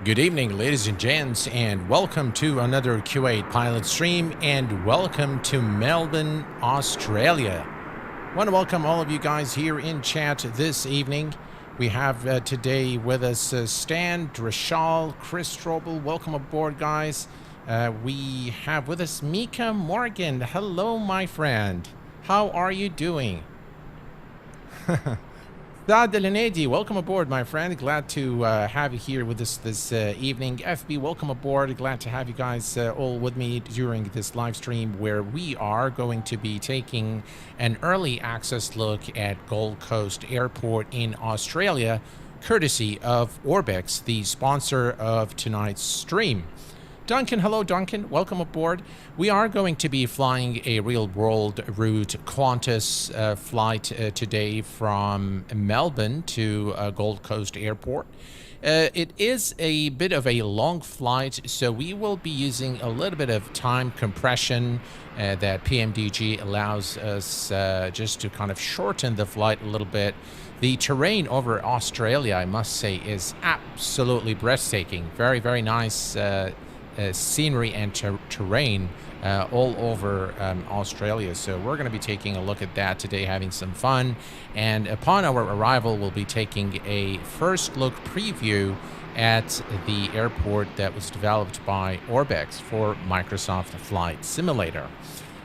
Good evening, ladies and gents, and welcome to another Q8 pilot stream, and welcome to Melbourne, Australia. I want to welcome all of you guys here in chat this evening. We have today with us Stan, Drashal, Chris Strobel. Welcome aboard, guys. We have with us Mika Morgan. Hello, my friend. How are you doing? Dad Delanedi, welcome aboard, my friend. Glad to have you here with us this evening. FB, welcome aboard. Glad to have you guys all with me during this live stream where we are going to be taking an early access look at Gold Coast Airport in Australia, courtesy of ORBX, the sponsor of tonight's stream. Duncan, hello Duncan, welcome aboard. We are going to be flying a real-world route Qantas flight today from Melbourne to Gold Coast Airport. It is a bit of a long flight, so we will be using a little bit of time compression that PMDG allows us just to kind of shorten the flight a little bit. The terrain over Australia, I must say, is absolutely breathtaking. Very, very nice scenery and terrain all over Australia. So we're going to be taking a look at that today, having some fun. And upon our arrival, we'll be taking a first look preview at the airport that was developed by ORBX for Microsoft Flight Simulator.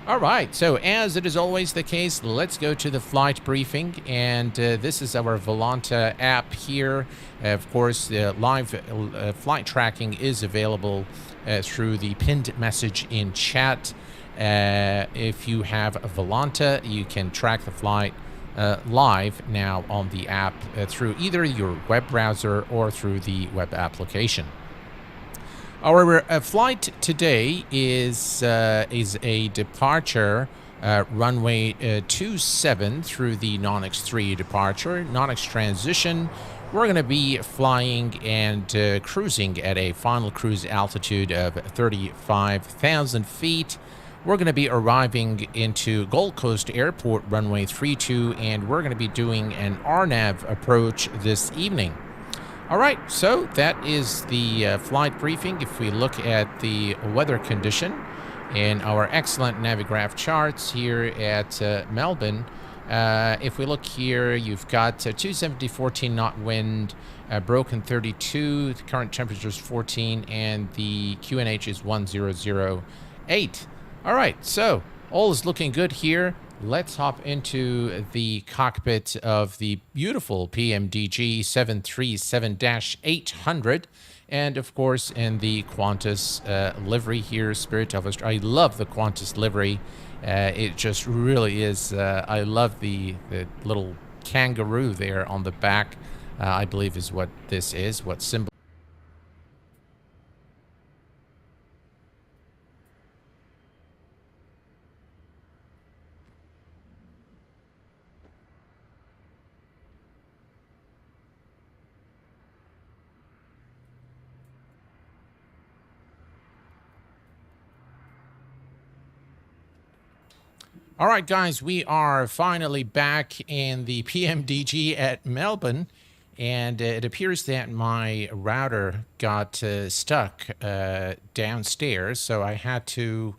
All right, so as it is always the case, let's go to the flight briefing, and this is our Volanta app here. Of course, the live flight tracking is available through the pinned message in chat. If you have a Volanta, you can track the flight live now on the app through either your web browser or through the web application. Our flight today is a departure runway 27 through the Nonix 3 departure. Nonix transition, we're going to be flying and cruising at a final cruise altitude of 35,000 feet. We're going to be arriving into Gold Coast Airport runway 32, and we're going to be doing an RNAV approach this evening. All right, so that is the flight briefing. If we look at the weather condition in our excellent Navigraph charts here at Melbourne, if we look here, you've got 270, 14 knot wind, broken 32, the current temperature is 14, and the QNH is 1008. All right, so all is looking good here. Let's hop into the cockpit of the beautiful PMDG 737-800, and of course in the Qantas livery here, Spirit of Australia. I love the Qantas livery. It just really is. I love the little kangaroo there on the back. I believe is what this is, what symbol. All right, guys, we are finally back in the PMDG at Melbourne, and it appears that my router got stuck downstairs, so I had to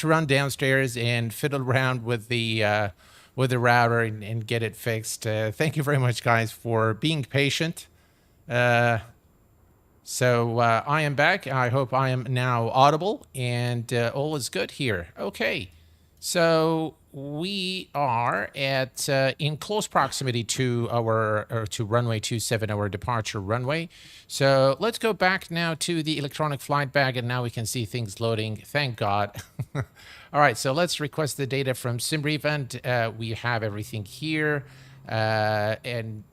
run downstairs and fiddle around with the router and get it fixed. Thank you very much, guys, for being patient. So I am back. I hope I am now audible, and all is good here. Okay. So we are at in close proximity to to runway 27, our departure runway. So let's go back now to the electronic flight bag, and now we can see things loading. Thank God. All right, so let's request the data from SimBrief, and we have everything here, and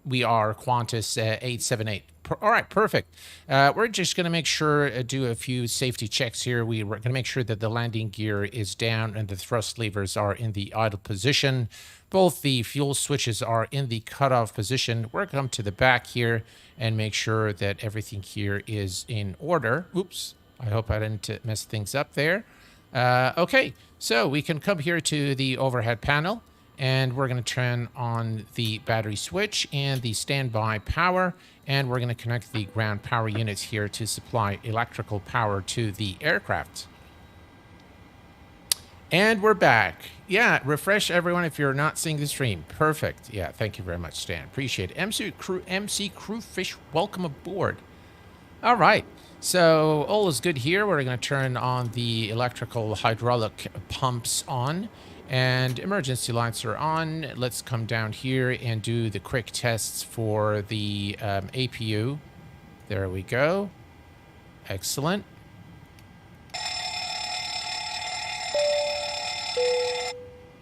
we are Qantas 878. All right, perfect. We're just going to make sure, do a few safety checks here. We're going to make sure that the landing gear is down and the thrust levers are in the idle position. Both the fuel switches are in the cutoff position. We're going to come to the back here and make sure that everything here is in order. Oops, I hope I didn't mess things up there. Okay, so we can come here to the overhead panel. And we're going to turn on the battery switch and the standby power. And we're going to connect the ground power units here to supply electrical power to the aircraft. And we're back. Yeah, refresh everyone if you're not seeing the stream. Perfect. Yeah, thank you very much, Stan. Appreciate it. MC Crewfish, welcome aboard. All right. So all is good here. We're going to turn on the electrical hydraulic pumps on. And emergency lights are on. Let's come down here and do the quick tests for the APU. There we go. Excellent.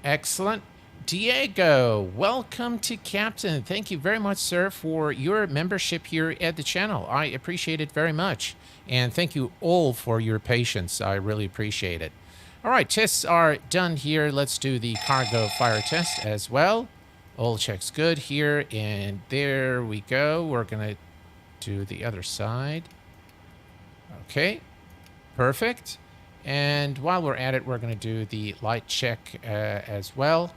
Excellent. Diego, welcome to Captain. Thank you very much, sir, for your membership here at the channel. I appreciate it very much. And thank you all for your patience. I really appreciate it. All right, tests are done here. Let's do the cargo fire test as well. All checks good here. And there we go. We're going to do the other side. Okay, perfect. And while we're at it, we're going to do the light check as well.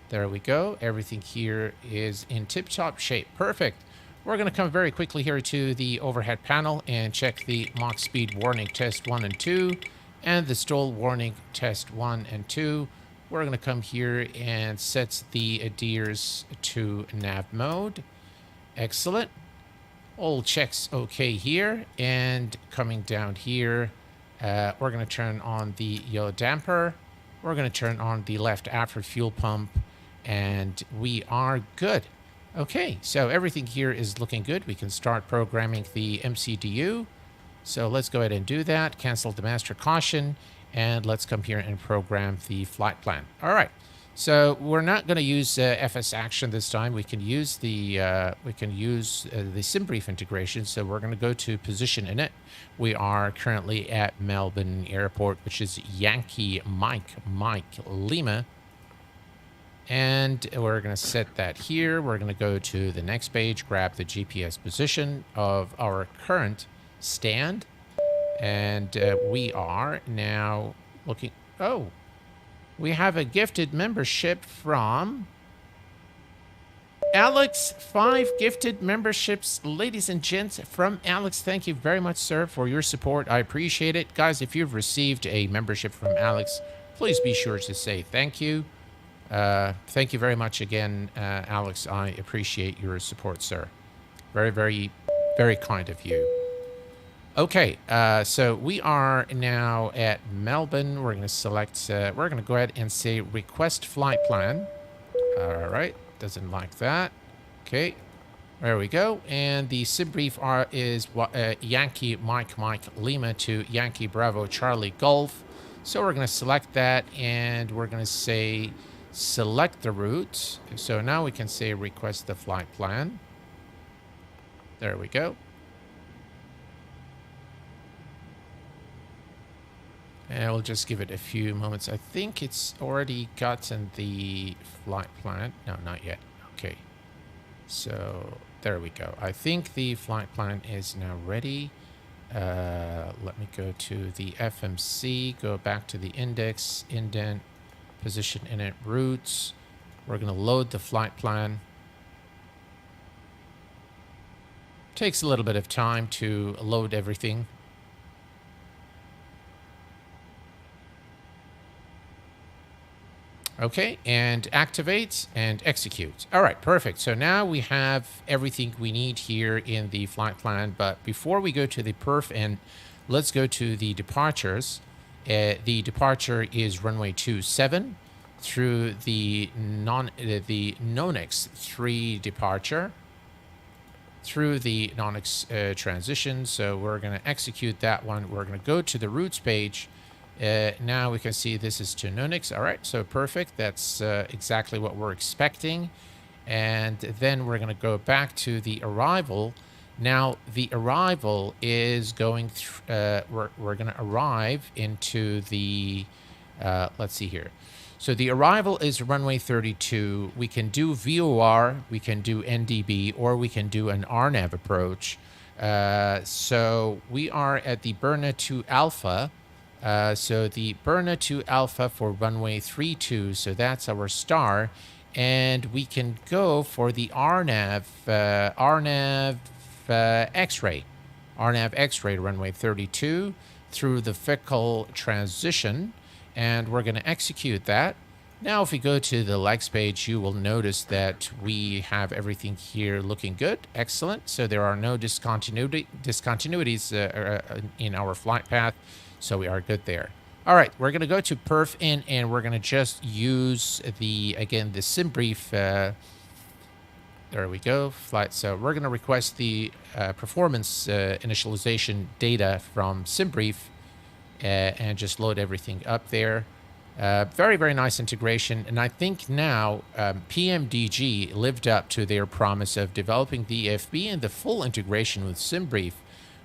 There we go. Everything here is in tip-top shape. Perfect. We're going to come very quickly here to the overhead panel and check the Mach speed warning test 1 and 2 and the stall warning test 1 and 2. We're going to come here and set the ADDONS to nav mode. Excellent. All checks okay here. And coming down here, we're going to turn on the yaw damper. We're going to turn on the left after fuel pump. And we are good. Okay, so everything here is looking good. We can start programming the MCDU. So let's go ahead and do that. Cancel the master caution. And let's come here and program the flight plan. All right. So we're not going to use FS Action this time. We can use the SimBrief integration. So we're going to go to position in it. We are currently at Melbourne Airport, which is Yankee Mike Lima. And we're going to set that here. We're going to go to the next page, grab the GPS position of our current stand. And we are now looking... Oh, we have a gifted membership from Alex. 5 gifted memberships, ladies and gents, from Alex. Thank you very much, sir, for your support. I appreciate it. Guys, if you've received a membership from Alex, please be sure to say thank you. Thank you very much again, Alex. I appreciate your support, sir. Very, very, very kind of you. Okay, so we are now at Melbourne. We're going to select, we're going to go ahead and say request flight plan. All right, doesn't like that. Okay, there we go. And the SimBrief is Yankee Mike Lima to Yankee Bravo Charlie Golf. So we're going to select that and we're going to say select the route. So now we can say request the flight plan. There we go. And we'll just give it a few moments. I think it's already gotten the flight plan. No, not yet. Okay. So there we go. I think the flight plan is now ready. Let me go to the FMC, go back to the index, indent, position in it, routes. We're going to load the flight plan. Takes a little bit of time to load everything. Okay, and activate and execute. All right, perfect. So now we have everything we need here in the flight plan. But before we go to the perf and let's go to the departures. The departure is runway 27 through the Nonix 3 departure through the Nonix transition. So we're going to execute that one. We're going to go to the routes page. Now we can see this is to Nonix. All right, so perfect. That's exactly what we're expecting. And then we're going to go back to the arrival. Now the arrival is going through, we're going to arrive into the, let's see here. So the arrival is runway 32. We can do VOR, we can do NDB, or we can do an RNAV approach. So we are at the Berna 2 Alpha. So the Berna to Alpha for runway 32. So that's our star. And we can go for the RNAV X-ray. RNAV X-ray runway 32 through the vehicle transition. And we're going to execute that. Now, if we go to the legs page, you will notice that we have everything here looking good. Excellent. So there are no discontinuities in our flight path. So we are good there. All right, we're going to go to perf in, and we're going to just use the sim brief. There we go, flight. So we're going to request the performance initialization data from SimBrief and just load everything up there. Very, very nice integration. And I think now PMDG lived up to their promise of developing the EFB and the full integration with SimBrief,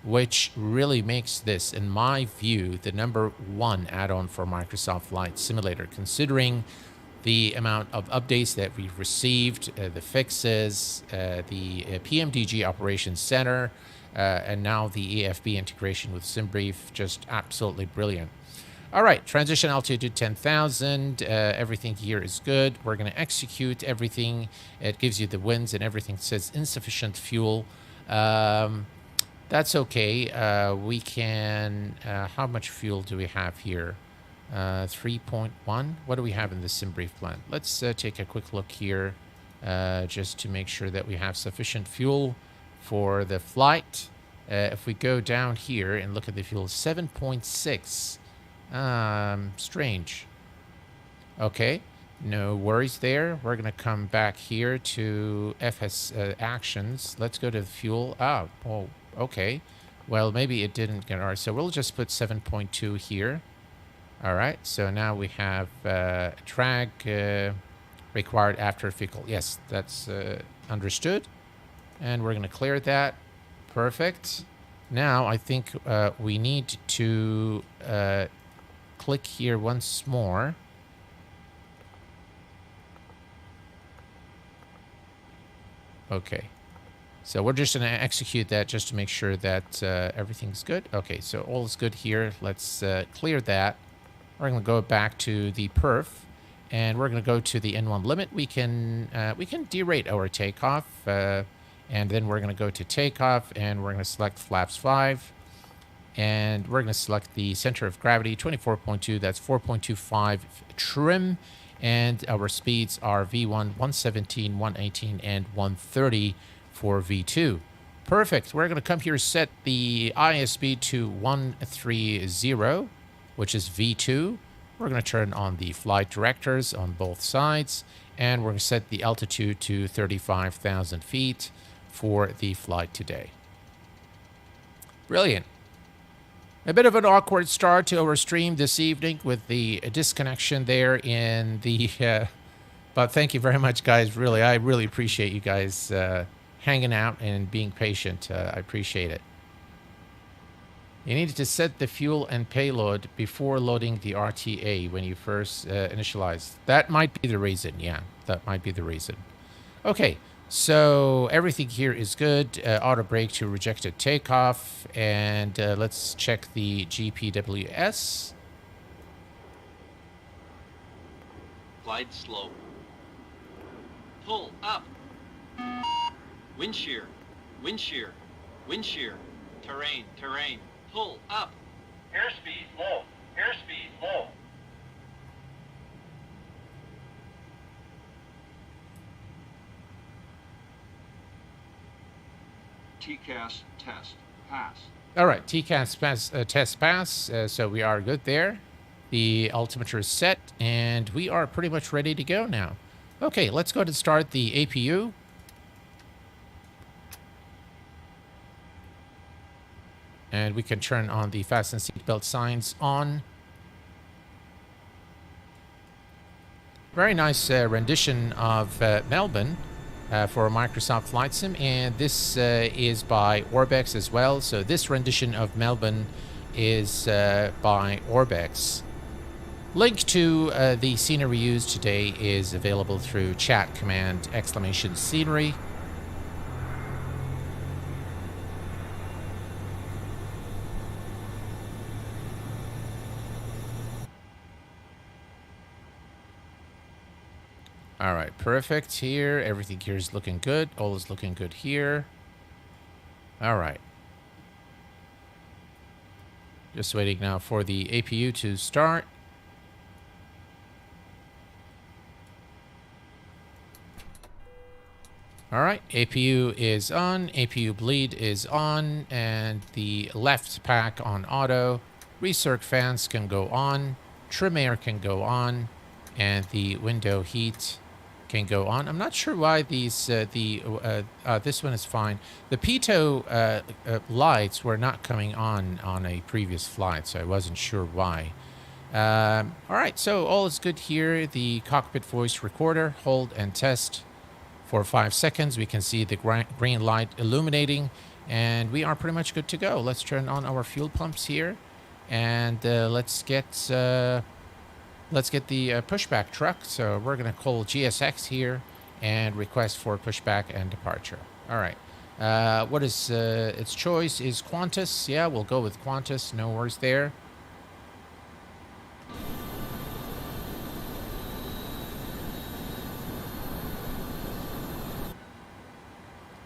which really makes this, in my view, the #1 add-on for Microsoft Flight Simulator, considering the amount of updates that we've received, the fixes, the PMDG Operations Center, and now the EFB integration with SimBrief. Just absolutely brilliant. All right, transition altitude 10,000. Everything here is good. We're going to execute everything. It gives you the winds and everything. It says insufficient fuel. That's okay. We can... how much fuel do we have here? 3.1. What do we have in the SimBrief plan? Let's take a quick look here just to make sure that we have sufficient fuel for the flight. If we go down here and look at the fuel, 7.6. Strange. Okay, no worries there. We're going to come back here to FS actions. Let's go to the fuel. Oh, okay. Well, maybe it didn't get ours. So we'll just put 7.2 here. All right, so now we have drag required after vehicle. Yes, that's understood. And we're going to clear that. Perfect. Now I think we need to click here once more. Okay. So we're just going to execute that just to make sure that everything's good. Okay, so all is good here. Let's clear that. We're going to go back to the perf, and we're going to go to the N1 limit. We can derate our takeoff, and then we're going to go to takeoff, and we're going to select flaps 5, and we're going to select the center of gravity 24.2. That's 4.25 trim, and our speeds are V1 117, 118, and 130 for V2. Perfect. We're going to come here, set the ISB to 130. Which is V2. We're going to turn on the flight directors on both sides, and we're going to set the altitude to 35,000 feet for the flight today. Brilliant. A bit of an awkward start to our stream this evening with the disconnection there in the... but thank you very much, guys. Really, I really appreciate you guys hanging out and being patient. I appreciate it. You needed to set the fuel and payload before loading the RTA when you first initialized. That might be the reason. Yeah, that might be the reason. Okay, so everything here is good. Auto brake to rejected takeoff. And let's check the GPWS. Glide slow. Pull up. Wind shear. Wind shear. Wind shear. Terrain. Terrain. Pull up. Airspeed low. Airspeed low. TCAS test pass. All right, TCAS test pass. So we are good there. The altimeter is set, and we are pretty much ready to go now. Okay, let's go to start the APU. And we can turn on the fasten seatbelt signs on. Very nice rendition of Melbourne for Microsoft Flight Sim. And this is by ORBX as well. So this rendition of Melbourne is by ORBX. Link to the scenery used today is available through chat command !scenery. right, perfect here. Everything here is looking good. All is looking good here. All right. Just waiting now for the APU to start. All right, APU is on, APU bleed is on, and the left pack on auto. Recirc fans can go on, trim air can go on, and the window heat can go on. I'm not sure why these this one is fine. The pitot lights were not coming on a previous flight, so I wasn't sure why. All right, so all is good here. The cockpit voice recorder, hold and test for 5 seconds. We can see the green light illuminating, and we are pretty much good to go. Let's turn on our fuel pumps here, and let's get the pushback truck. So we're gonna call GSX here and request for pushback and departure. All right. What is its choice is Qantas. Yeah, we'll go with Qantas. No worries there.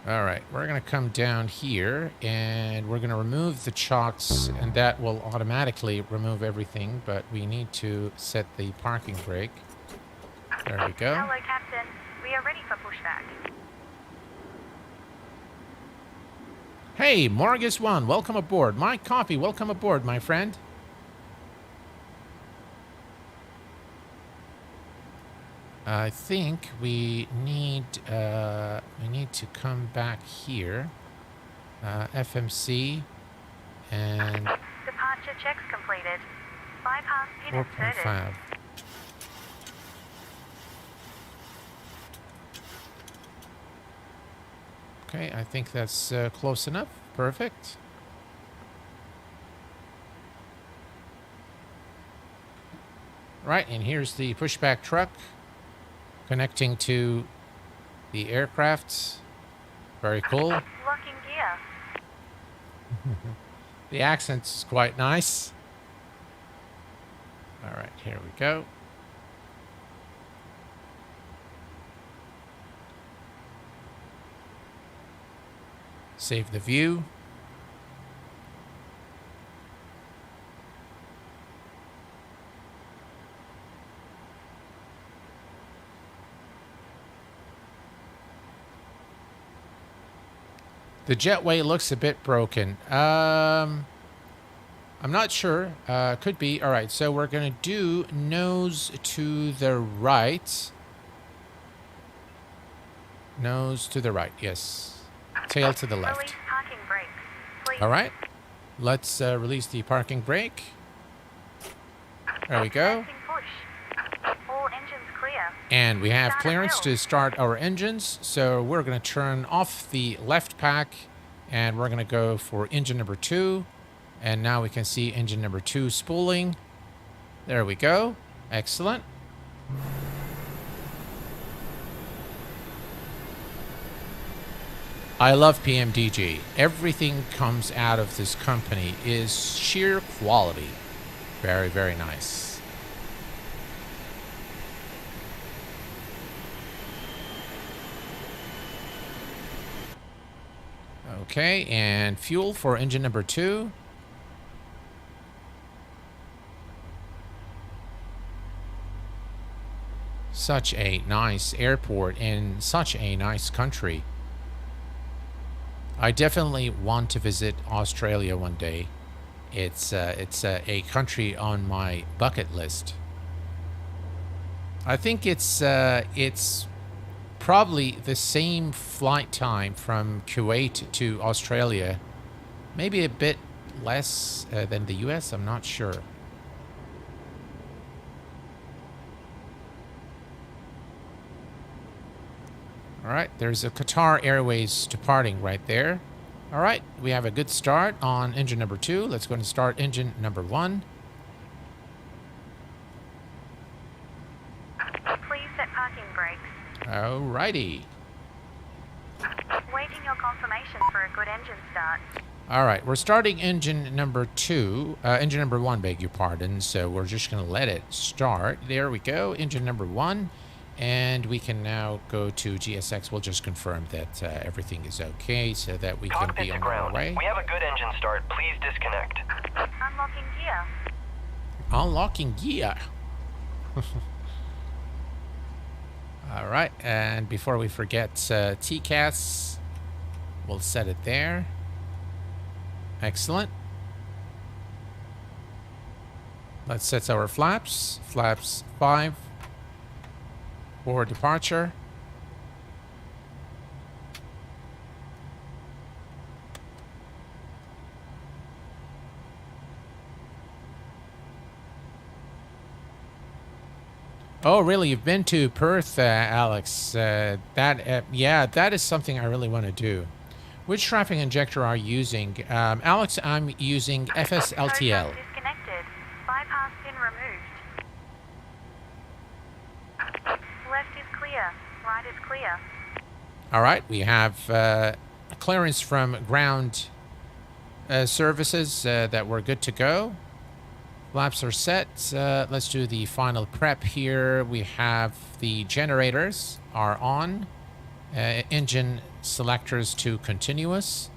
All right, we're going to come down here, and we're going to remove the chocks, and that will automatically remove everything, but we need to set the parking brake. There we go. Hello, Captain. We are ready for pushback. Hey, Morgus One, welcome aboard. Mike Coffee, welcome aboard, my friend. I think we need to come back here, FMC, and Departure checks completed. Bypass pin inserted. 4.5. Okay, I think that's close enough. Perfect. Right, and here's the pushback truck connecting to the aircraft. Very cool. Locking gear. The accent's quite nice. All right, here we go. Save the view. The jetway looks a bit broken. I'm not sure. Could be. All right, so we're going to do nose to the right. Nose to the right, yes. Tail to the left. Release parking brakes, please. All right. Let's release the parking brake. There we go. Commencing push. All engines clear. And we have Start clearance at to will. start our engines. So we're going to turn off the left pack, and we're going to go for engine number 2. And now we can see engine number 2 spooling. There we go. Excellent. I love PMDG. Everything comes out of this company is sheer quality. Very, very nice. Okay, and fuel for engine number 2. Such a nice airport in such a nice country. I definitely want to visit Australia one day. It's a country on my bucket list. I think it's probably the same flight time from Kuwait to Australia. Maybe a bit less than the US, I'm not sure. All right, there's a Qatar Airways departing right there. All right, we have a good start on engine number 2. Let's go and start engine number 1. Please set parking brakes. All righty. Waiting your confirmation for a good engine start. All right, we're starting engine number 2. Engine number 1, beg your pardon. So we're just going to let it start. There we go, engine number 1. And we can now go to GSX. We'll just confirm that everything is okay so that we can be on our way. We have a good engine start. Please disconnect. Unlocking gear. Unlocking gear. All right, and before we forget TCAS, we'll set it there. Excellent. Let's set our flaps. Flaps 5 for departure. Oh, really? You've been to Perth, Alex? Yeah, that is something I really want to do. Which traffic injector are you using? Alex, I'm using FSLTL. Disconnected. Bypass pin removed. Left is clear. Right is clear. All right, we have clearance from ground services that we're good to go. Flaps are set. Let's do the final prep here. We have the generators are on. Engine selectors to continuous.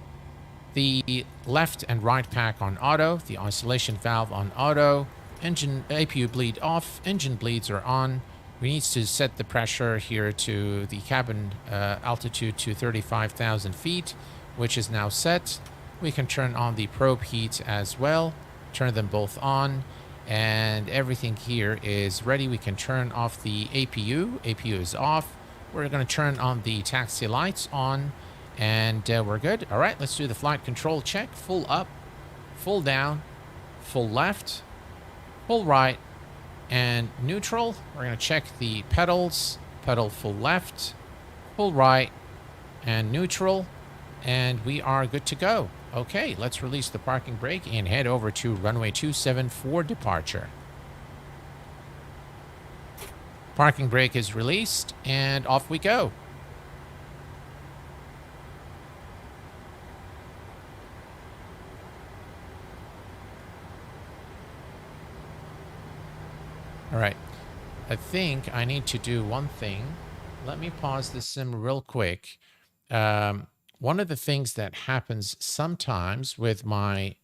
The left and right pack on auto. The isolation valve on auto. Engine APU bleed off. Engine bleeds are on. We need to set the pressure here to the cabin altitude to 35,000 feet, which is now set. We can turn on the probe heat as well. Turn them both on, and everything here is ready. We can turn off the APU. APU is off. We're going to turn on the taxi lights on, and we're good. All right, let's do the flight control check. Full up, full down, full left, full right, and neutral. We're going to check the pedals. Pedal full left, full right, and neutral, and we are good to go. Okay, let's release the parking brake and head over to runway 27 for departure. Parking brake is released, and off we go. All right, I think I need to do one thing. Let me pause the sim real quick. One of the things that happens sometimes with my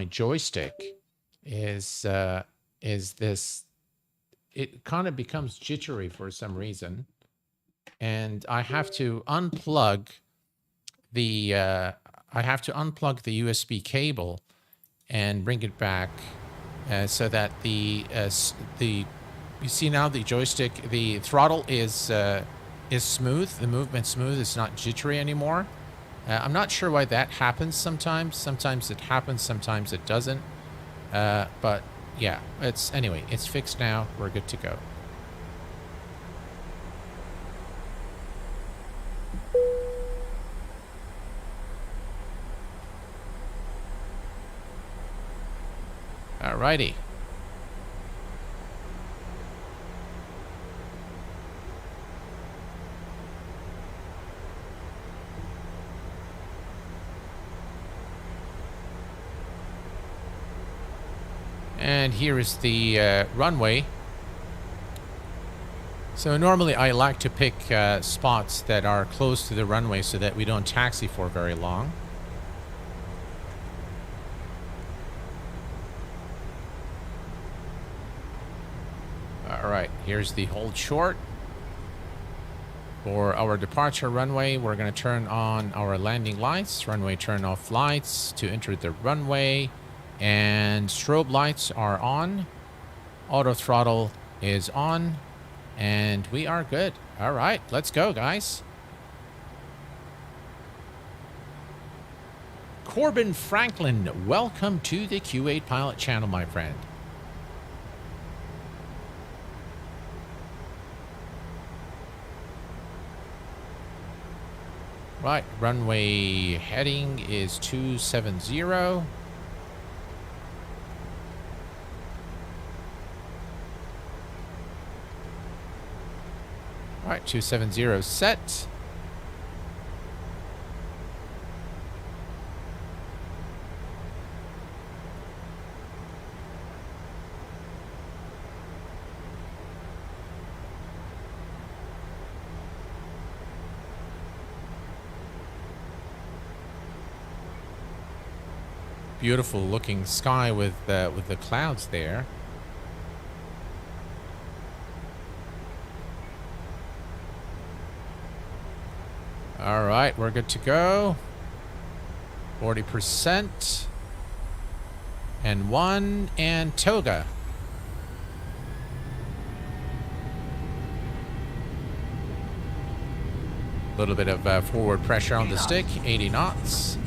joystick is this. It kind of becomes jittery for some reason, and I have to unplug the USB cable and bring it back so that you see now the joystick, the throttle is smooth, the movement smooth, it's not jittery anymore. I'm not sure why that happens sometimes. Sometimes it happens, sometimes it doesn't. But yeah, anyway, it's fixed now. We're good to go. Alrighty. And here is the runway. So normally I like to pick spots that are close to the runway so that we don't taxi for very long. All right, here's the hold short. For our departure runway, we're going to turn on our landing lights, runway turn off lights to enter the runway. And strobe lights are on. Auto throttle is on. And we are good. All right, let's go, guys. Corbin Franklin, welcome to the Q8 Pilot channel, my friend. Right, runway heading is 270. All right, 270 set. beautiful looking sky with the clouds there. All right, we're good to go. 40%. And 1 and toga. A little bit of forward pressure on the stick. 80 knots.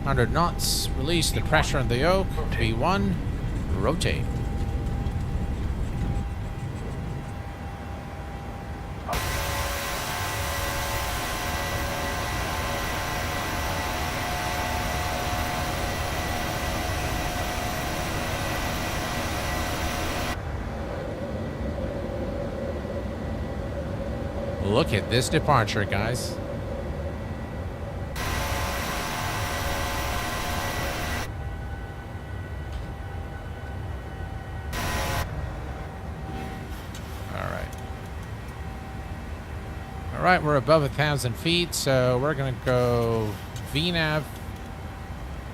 100 knots. Release the pressure on the yoke. V1. Rotate. Look at this departure, guys. All right, we're above 1,000 feet, so we're gonna go VNav,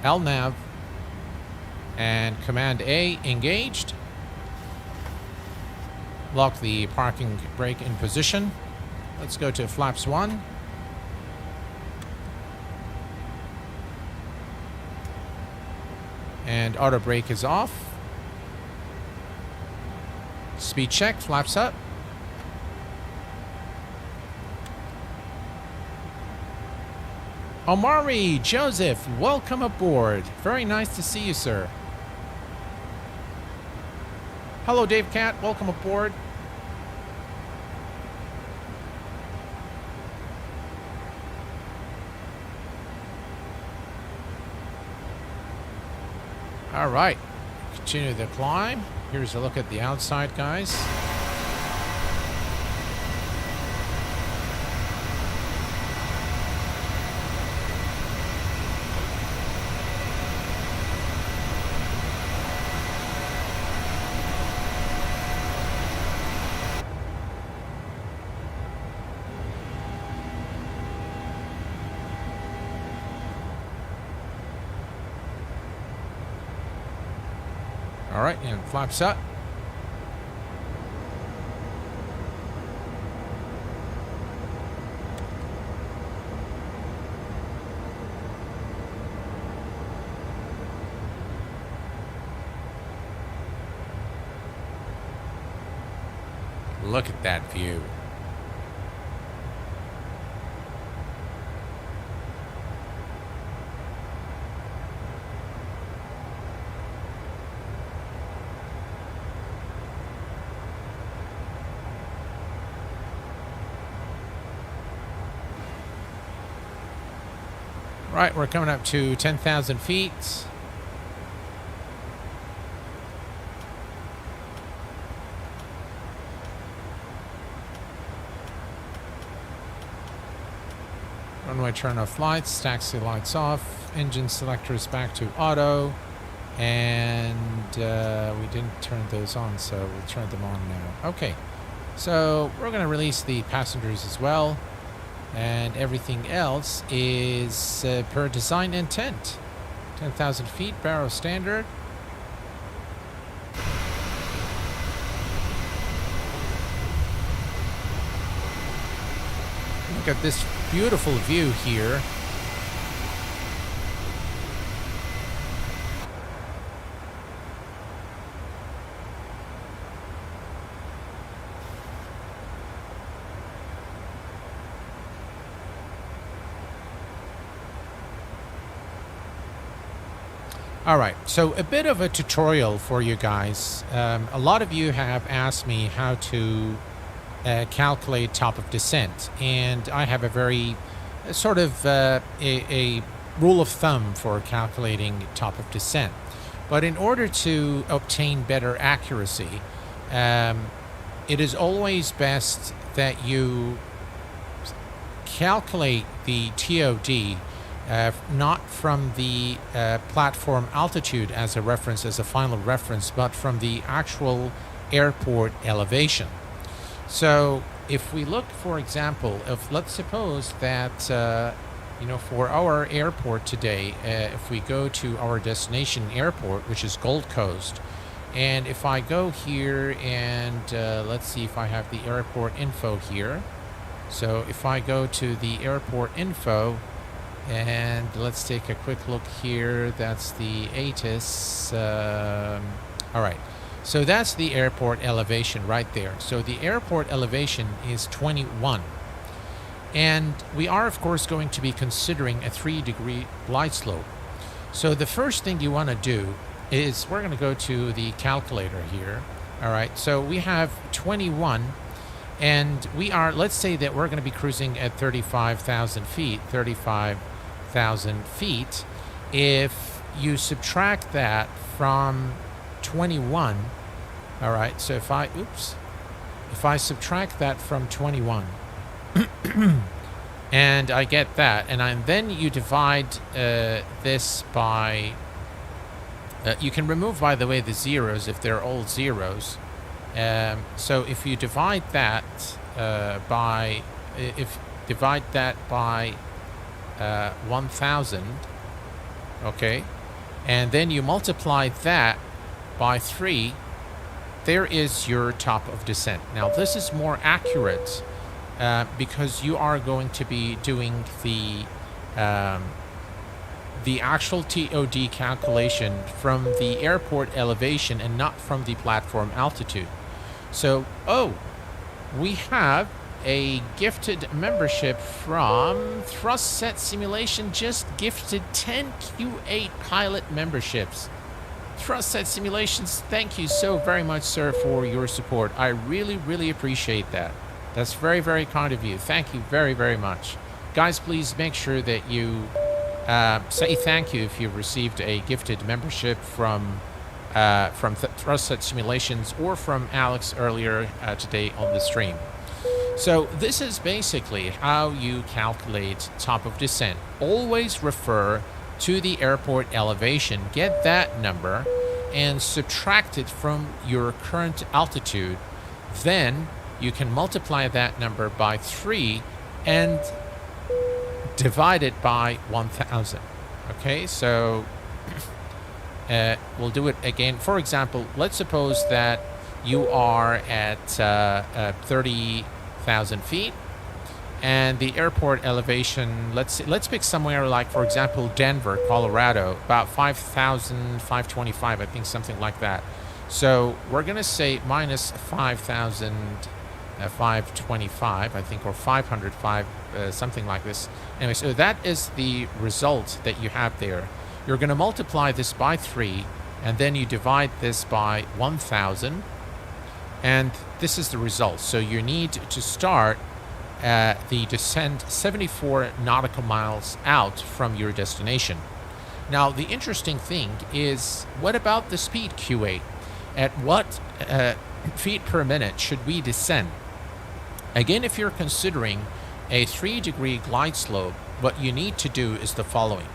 LNav, and Command A engaged. Lock the parking brake in position. Let's go to flaps 1. And auto brake is off. Speed check, flaps up. Omari Joseph, welcome aboard. Very nice to see you, sir. Hello, Dave Cat, welcome aboard. All right, continue the climb. Here's a look at the outside, guys. All right, and flaps up. Look at that view. Right, we're coming up to 10,000 feet. Runway turn off lights, taxi lights off, engine selectors back to auto, and we didn't turn those on, so we'll turn them on now. Okay, so we're going to release the passengers as well. And everything else is per design intent. 10,000 feet, Barrow standard. Look at this beautiful view here. All right, so a bit of a tutorial for you guys. A lot of you have asked me how to calculate top of descent, and I have a very sort of a rule of thumb for calculating top of descent. But in order to obtain better accuracy, it is always best that you calculate the TOD not from the platform altitude as a reference, as a final reference, but from the actual airport elevation. So if we look, for example, let's suppose that you know, for our airport today, if we go to our destination airport, which is Gold Coast, and if I go here and let's see if I have the airport info here. So if I go to the airport info, and let's take a quick look here, that's the ATIS. All right, so that's the airport elevation right there. So the airport elevation is 21. And we are, of course, going to be considering a 3-degree glide slope. So the first thing you want to do is we're going to go to the calculator here. All right, so we have 21, and we are, let's say that we're going to be cruising at 35,000 feet, 35,000 feet. If you subtract that from 21, all right, so if I subtract that from 21, and I get that, and then you divide this by, you can remove, by the way, the zeros if they're all zeros. So if you divide that by 1,000, okay, and then you multiply that by 3, there is your top of descent. Now this is more accurate because you are going to be doing the actual TOD calculation from the airport elevation and not from the platform altitude. So, we have a gifted membership from Thrust Set Simulation, just gifted 10 Q8 pilot memberships. Thrust Set Simulations, thank you so very much, sir, for your support. I really, really appreciate that. That's very, very kind of you. Thank you very, very much. Guys, please make sure that you say thank you if you've received a gifted membership from Thrust Set Simulations or from Alex earlier today on the stream. So this is basically how you calculate top of descent. Always refer to the airport elevation, get that number, and subtract it from your current altitude. Then you can multiply that number by 3 and divide it by 1,000. Okay, so we'll do it again. For example, let's suppose that you are at 30,000 feet, and the airport elevation, let's pick somewhere like, for example, Denver, Colorado, about 5,525, I think, something like that. So we're gonna say minus 5,525, I think, or 505, something like this. Anyway, so that is the result that you have there. You're going to multiply this by 3, and then you divide this by 1,000, and this is the result. So you need to start the descent 74 nautical miles out from your destination. Now, the interesting thing is, what about the speed, Q8? At what feet per minute should we descend? Again, if you're considering a 3-degree glide slope, what you need to do is the following.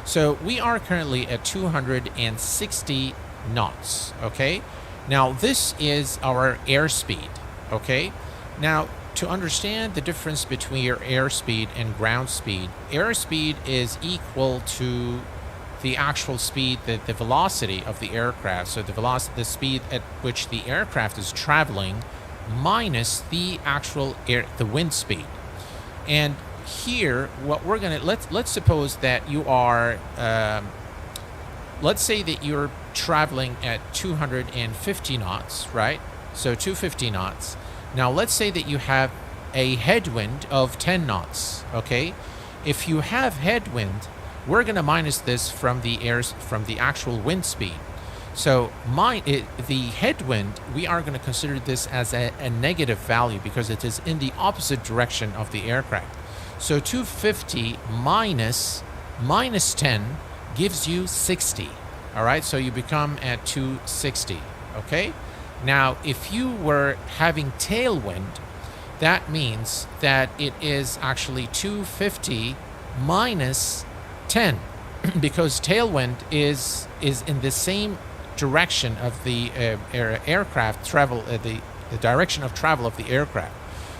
So we are currently at 260 knots, okay? Now, this is our airspeed, okay? Now, to understand the difference between your airspeed and ground speed, airspeed is equal to the actual speed, the velocity of the aircraft. So the speed at which the aircraft is traveling minus the actual the wind speed. And here, what we're gonna, let's suppose that you are, let's say that you're traveling at 250 knots, right? So 250 knots. Now let's say that you have a headwind of 10 knots, okay? If you have headwind, we're gonna minus this from the actual wind speed. So the headwind, we are going to consider this as a negative value because it is in the opposite direction of the aircraft. So 250 minus 10 gives you 60. All right, so you become at 260. Okay. Now, if you were having tailwind, that means that it is actually 250 minus 10 because tailwind is in the same direction of the aircraft travel, the direction of travel of the aircraft.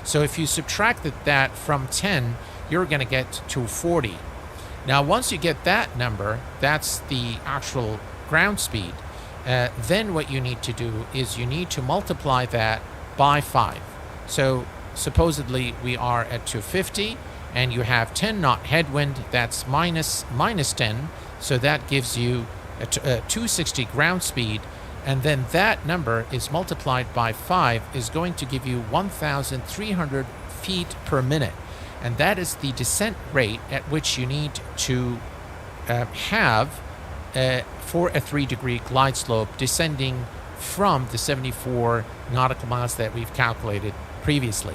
So if you subtracted that from 10, you're going to get to 40. Now, once you get that number, that's the actual ground speed. Then what you need to do is you need to multiply that by 5. So supposedly we are at 250 and you have 10 knot headwind, that's minus 10. So that gives you a 260 ground speed. And then that number is multiplied by 5 is going to give you 1,300 feet per minute. And that is the descent rate at which you need to have for a 3-degree glide slope descending from the 74 nautical miles that we've calculated previously.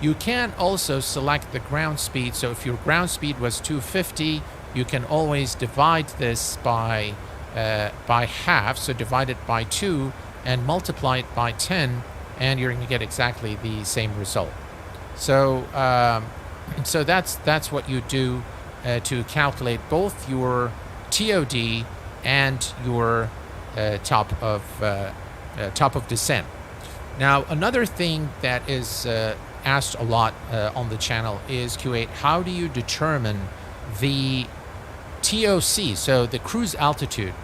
You can also select the ground speed. So if your ground speed was 250, you can always divide this by half. So divide it by 2 and multiply it by 10, and you're going to get exactly the same result. So so that's what you do to calculate both your TOD and your top of descent. Now, another thing that is asked a lot on the channel is Q8, how do you determine the TOC, so the cruise altitude?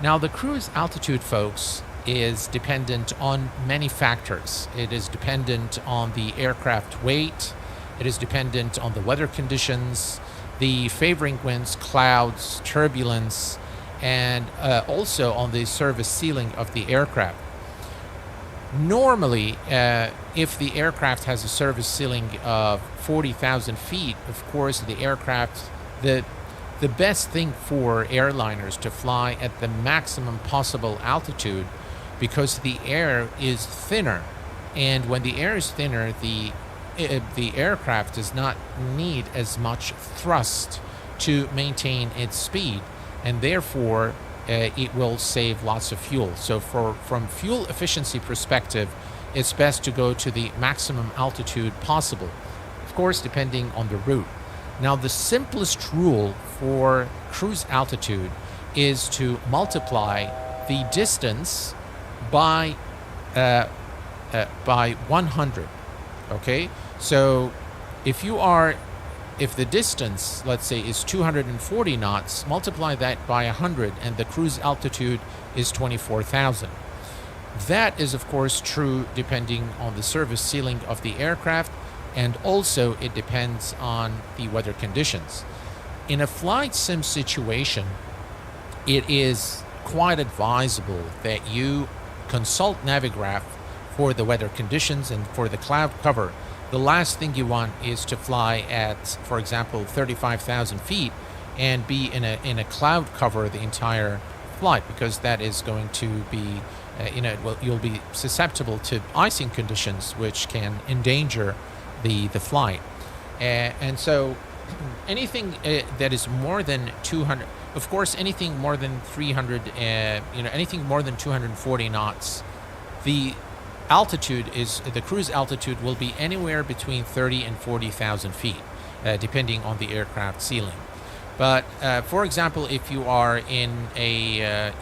Now, the cruise altitude, folks, is dependent on many factors. It is dependent on the aircraft weight. It is dependent on the weather conditions, the favoring winds, clouds, turbulence, and also on the service ceiling of the aircraft. Normally, if the aircraft has a service ceiling of 40,000 feet, of course, the aircraft, the best thing for airliners to fly at the maximum possible altitude, because the air is thinner. And when the air is thinner, the aircraft does not need as much thrust to maintain its speed, and therefore it will save lots of fuel. So from fuel efficiency perspective, it's best to go to the maximum altitude possible, of course depending on the route. Now, the simplest rule for cruise altitude is to multiply the distance by 100. Okay, so if the distance, let's say, is 240 knots, multiply that by 100, and the cruise altitude is 24,000. That is, of course, true depending on the service ceiling of the aircraft, and also it depends on the weather conditions. In a flight sim situation, it is quite advisable that you consult Navigraph for the weather conditions and for the cloud cover. The last thing you want is to fly at, for example, 35,000 feet and be in a cloud cover the entire flight, because that is going to be, you'll be susceptible to icing conditions, which can endanger the flight. And so anything that is more than 200, of course, anything more than 300, anything more than 240 knots, the cruise altitude will be anywhere between 30 and 40,000 feet, depending on the aircraft ceiling. But for example, if you are in the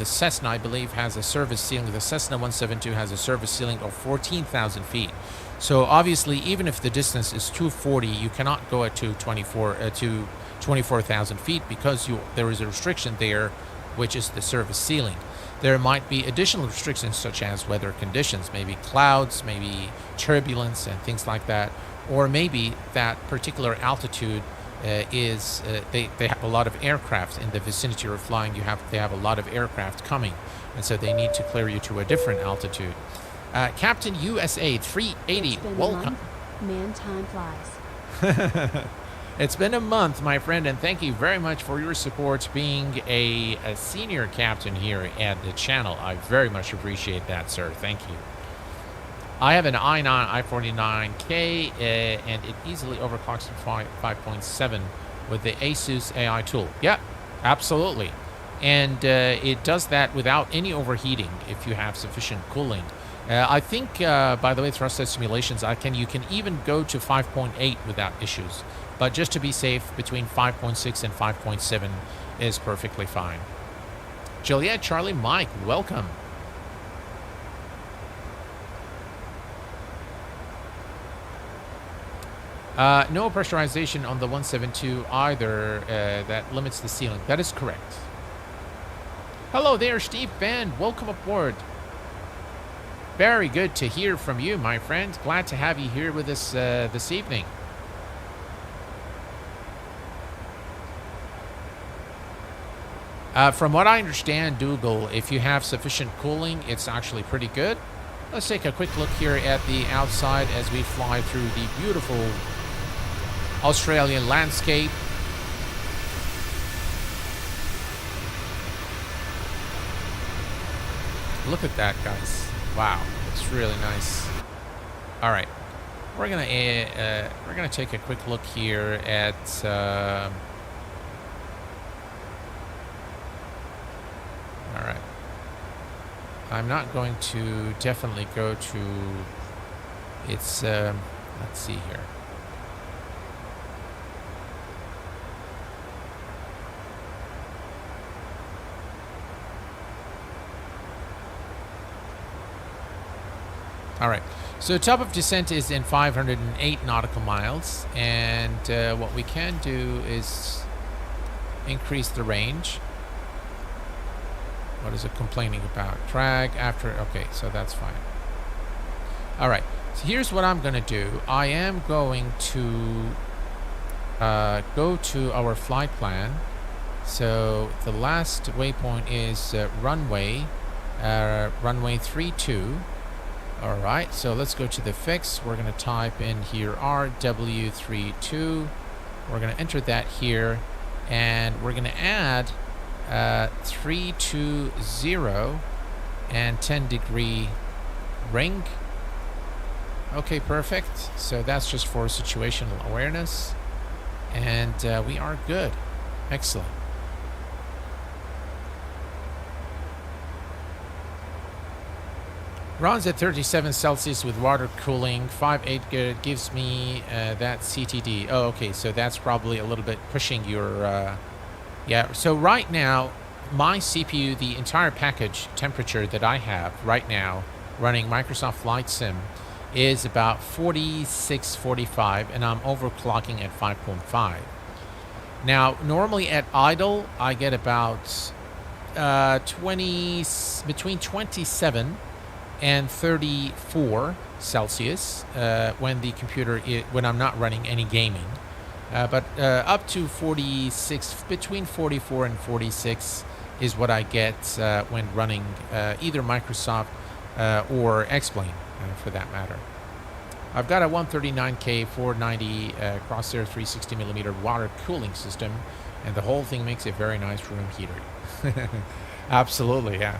Cessna, I believe, has a service ceiling. The Cessna 172 has a service ceiling of 14,000 feet. So obviously, even if the distance is 240, you cannot go to 24,000 feet, because there is a restriction there, which is the service ceiling. There might be additional restrictions such as weather conditions, maybe clouds, maybe turbulence and things like that, or maybe that particular altitude they have a lot of aircraft in the vicinity you're flying. They have a lot of aircraft coming, and so they need to clear you to a different altitude. Captain USA 380, welcome. Man, time flies. It's been a month, my friend, and thank you very much for your support being a senior captain here at the channel. I very much appreciate that, sir. Thank you. I have an i9 i49K, and it easily overclocks to 5.7 with the ASUS AI tool. Yeah, absolutely. And it does that without any overheating if you have sufficient cooling. I think, by the way, thrust test simulations, you can even go to 5.8 without issues. But just to be safe, between 5.6 and 5.7 is perfectly fine. Juliet, Charlie, Mike, welcome. No pressurization on the 172 either. That limits the ceiling. That is correct. Hello there, Steve Band. Welcome aboard. Very good to hear from you, my friend. Glad to have you here with us this evening. From what I understand, Dougal, if you have sufficient cooling, it's actually pretty good. Let's take a quick look here at the outside as we fly through the beautiful Australian landscape. Look at that, guys. Wow, it's really nice. All right, we're gonna take a quick look here at all right. I'm not going to definitely go to it's let's see here. All right, so top of descent is in 508 nautical miles, and what we can do is increase the range. What is it complaining about? Drag after, okay, so that's fine. All right, so here's what I'm gonna do. I am going to go to our flight plan. So the last waypoint is runway 32. All right, so let's go to the fix. We're gonna type in here RW32. We're gonna enter that here, and we're gonna add 320 and 10-degree ring. Okay, perfect. So that's just for situational awareness, and we are good. Excellent. Runs at 37 Celsius with water cooling. 5.8 gives me that CTD. Oh, okay, so that's probably a little bit pushing your yeah, so right now, my CPU, the entire package temperature that I have right now running Microsoft Flight Sim is about 46, 45, and I'm overclocking at 5.5. Now, normally at idle, I get about between 27 and 34 Celsius when the computer, when I'm not running any gaming. But up to 46, between 44 and 46 is what I get when running either Microsoft or X-Plane, for that matter. I've got a 139K 490 Crosshair 360mm water cooling system, and the whole thing makes a very nice room heater. Absolutely, yeah.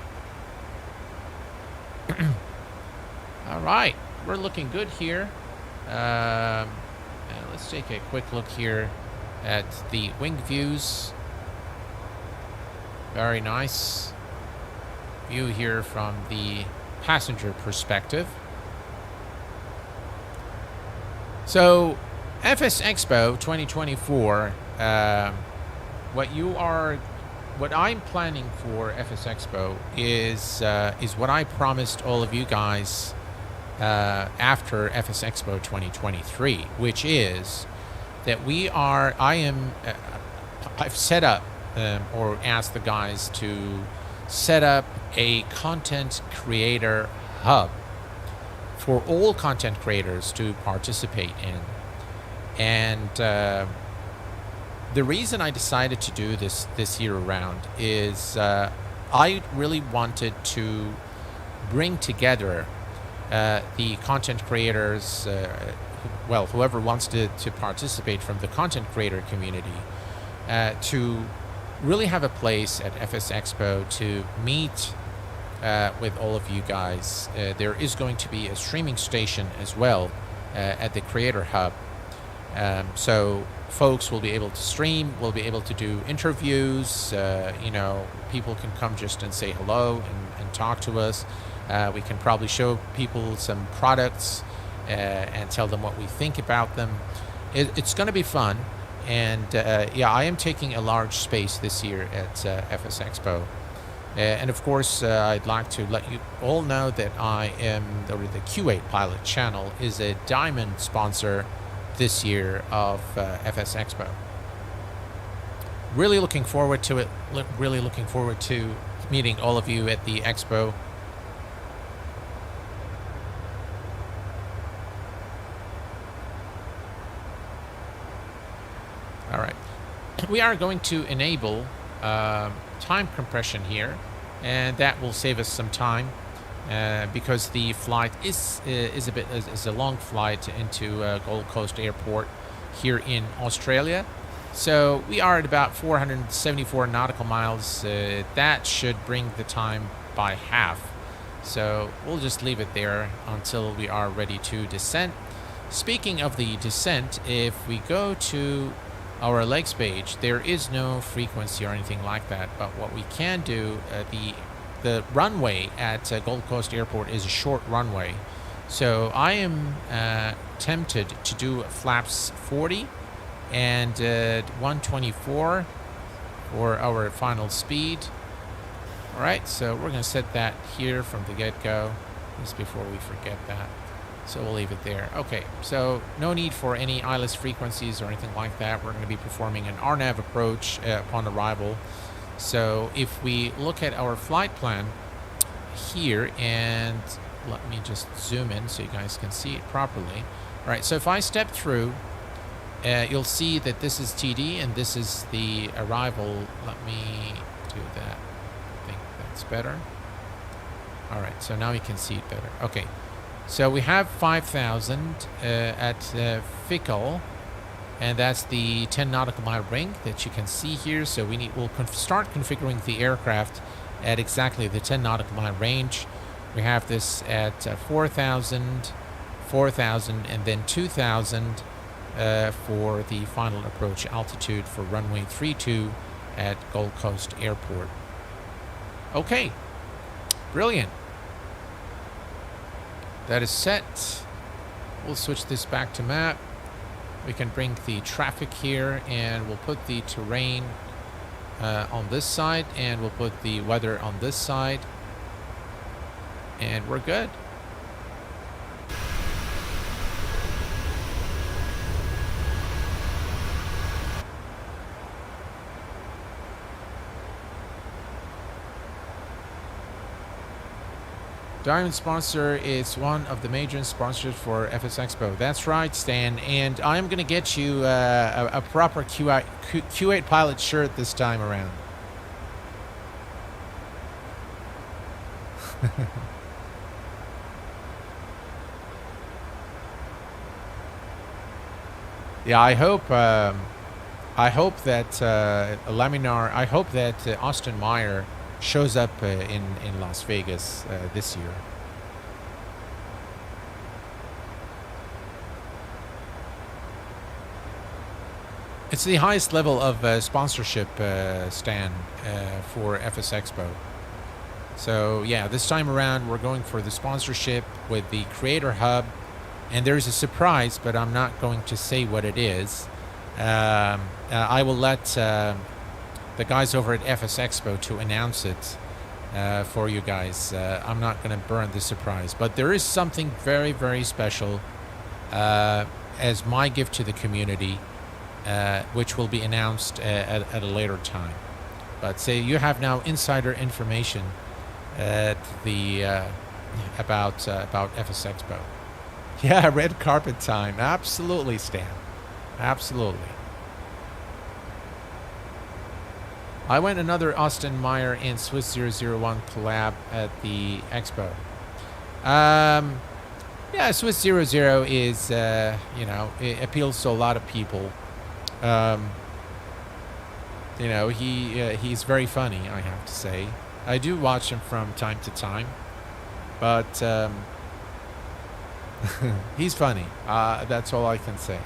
All right, we're looking good here. Let's take a quick look here at the wing views. Very nice view here from the passenger perspective. So, FS Expo 2024, what I'm planning for FS Expo is what I promised all of you guys after FS Expo 2023, which is that I've set up or asked the guys to set up a content creator hub for all content creators to participate in. And the reason I decided to do this year around is I really wanted to bring together the content creators, well, whoever wants to participate from the content creator community, to really have a place at FS Expo to meet with all of you guys. There is going to be a streaming station as well at the Creator Hub. So folks will be able to stream, will be able to do interviews, people can come just and say hello and talk to us. We can probably show people some products and tell them what we think about them. It's going to be fun. And yeah, I am taking a large space this year at FS Expo. And of course, I'd like to let you all know that I am, or the Q8 Pilot channel is a diamond sponsor this year of FS Expo. Really looking forward to it. Really looking forward to meeting all of you at the expo. All right, we are going to enable time compression here, and that will save us some time because the flight is a long flight into Gold Coast Airport here in Australia. So we are at about 474 nautical miles. That should bring the time by half. So we'll just leave it there until we are ready to descend. Speaking of the descent, if we go to our legs page, there is no frequency or anything like that. But what we can do, the runway at Gold Coast Airport is a short runway. So I am tempted to do flaps 40 and 124 for our final speed. All right, so we're going to set that here from the get-go, just before we forget that. So we'll leave it there. Okay, so no need for any ILS frequencies or anything like that. We're going to be performing an RNAV approach upon arrival. So if we look at our flight plan here, and let me just zoom in so you guys can see it properly. All right, so if I step through, you'll see that this is TD and this is the arrival. Let me do that. I think that's better. All right, so now you can see it better. Okay, so we have 5,000 at Fickle, and that's the 10 nautical mile ring that you can see here. So we'll start configuring the aircraft at exactly the 10 nautical mile range. We have this at 4,000, 4,000, and then 2,000 for the final approach altitude for runway 32 at Gold Coast Airport. Okay, brilliant. That is set. We'll switch this back to map. We can bring the traffic here, and we'll put the terrain on this side, and we'll put the weather on this side, and we're good. Diamond Sponsor is one of the major sponsors for FS Expo. That's right, Stan. And I'm going to get you a proper Q8 pilot shirt this time around. Yeah, I hope that Laminar. I hope that Austin Meyer shows up in Las Vegas this year. It's the highest level of sponsorship, Stan, for FS Expo. So yeah, this time around we're going for the sponsorship with the Creator Hub, and there's a surprise, but I'm not going to say what it is. I will let the guys over at FS Expo to announce it for you guys. I'm not going to burn the surprise, but there is something very, very special as my gift to the community, which will be announced at a later time. But say you have now insider information at the about FS Expo. Yeah, red carpet time. Absolutely, Stan. Absolutely. I went another Austin Meyer and Swiss 001 collab at the expo. Yeah, Swiss 00 is, you know, it appeals to a lot of people. You know, he's very funny, I have to say. I do watch him from time to time, but he's funny. That's all I can say.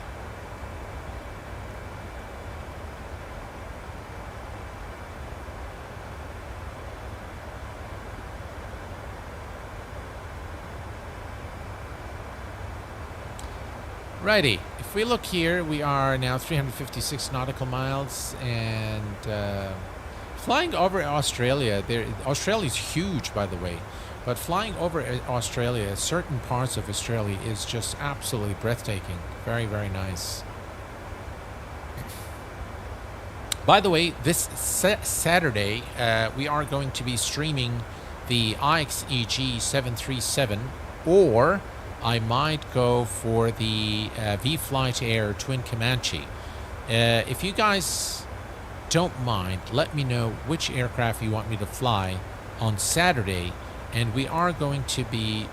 Righty, if we look here, we are now 356 nautical miles and flying over Australia. Australia's huge, by the way. But flying over Australia, certain parts of Australia, is just absolutely breathtaking. Very, very nice. By the way, this Saturday, we are going to be streaming the YXEG 737, or I might go for the V-Flight Air Twin Comanche. If you guys don't mind, let me know which aircraft you want me to fly on Saturday. And we are going to be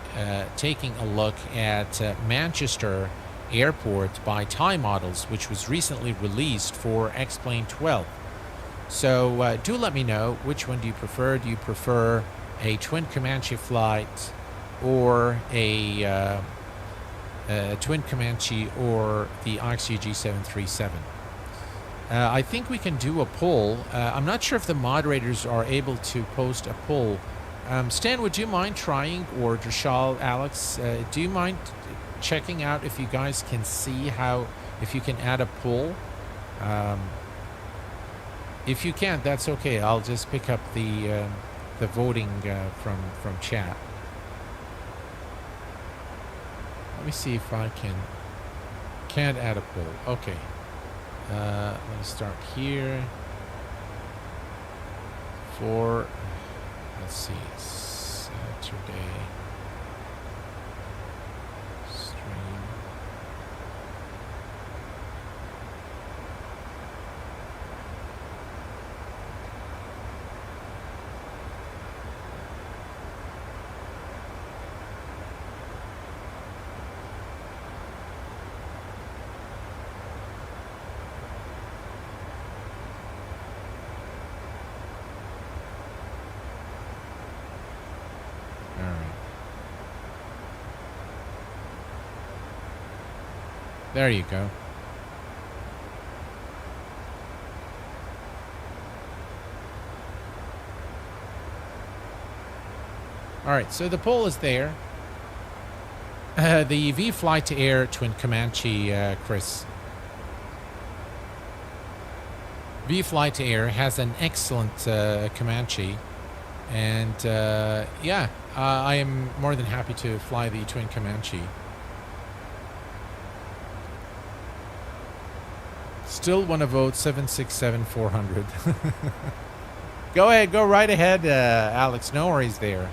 taking a look at Manchester Airport by Thai Models, which was recently released for X-Plane 12. So do let me know, which one do you prefer? Do you prefer a Twin Comanche flight, or a Twin Comanche, or the YXEG 737? I think we can do a poll. I'm not sure if the moderators are able to post a poll. Stan, would you mind trying, or Drashal, Alex, do you mind checking out if you guys can see if you can add a poll? If you can't, that's okay. I'll just pick up the voting from chat. Let me see if I can't add a poll. Okay. Let me start here. For, let's see, Saturday stream. There you go. All right, so the poll is there. The V-Flight Air Twin Comanche, Chris. V-Flight Air has an excellent Comanche, and yeah, I am more than happy to fly the Twin Comanche. Still want to vote 767-400. Go ahead, go right ahead, Alex. No worries there.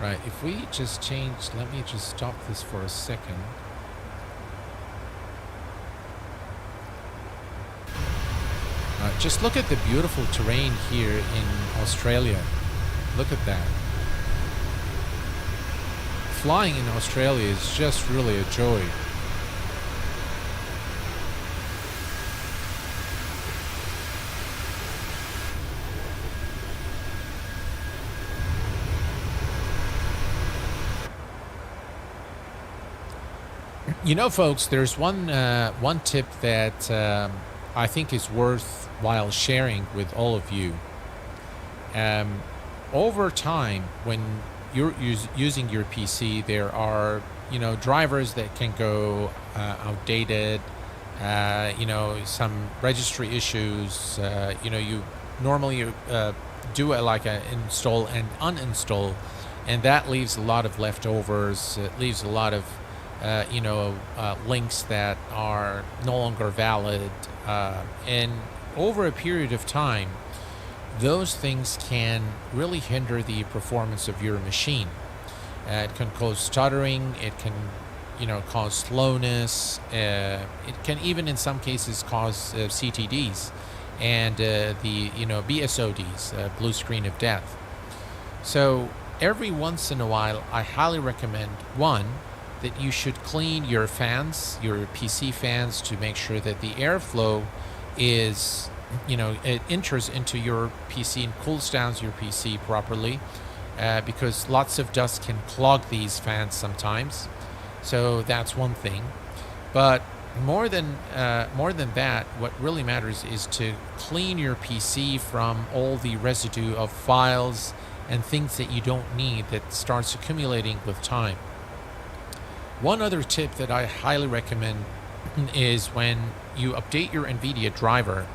Right, if we just change, let me just stop this for a second. Just look at the beautiful terrain here in Australia. Look at that. Flying in Australia is just really a joy. You know, folks, there's one tip that I think is worthwhile sharing with all of you. Over time, when you're using your PC, there are, you know, drivers that can go outdated, you know, some registry issues. You know, you normally do like a install and uninstall, and that leaves a lot of leftovers. It leaves a lot of you know, links that are no longer valid, and over a period of time, those things can really hinder the performance of your machine. It can cause stuttering. It can, you know, cause slowness. It can even, in some cases, cause CTDs and the, you know, BSODs, blue screen of death. So every once in a while, I highly recommend, one, that you should clean your fans, your PC fans, to make sure that the airflow is, you know, it enters into your PC and cools down your PC properly, because lots of dust can clog these fans sometimes. So that's one thing. But more than that, what really matters is to clean your PC from all the residue of files and things that you don't need that starts accumulating with time. One other tip that I highly recommend is when you update your NVIDIA driver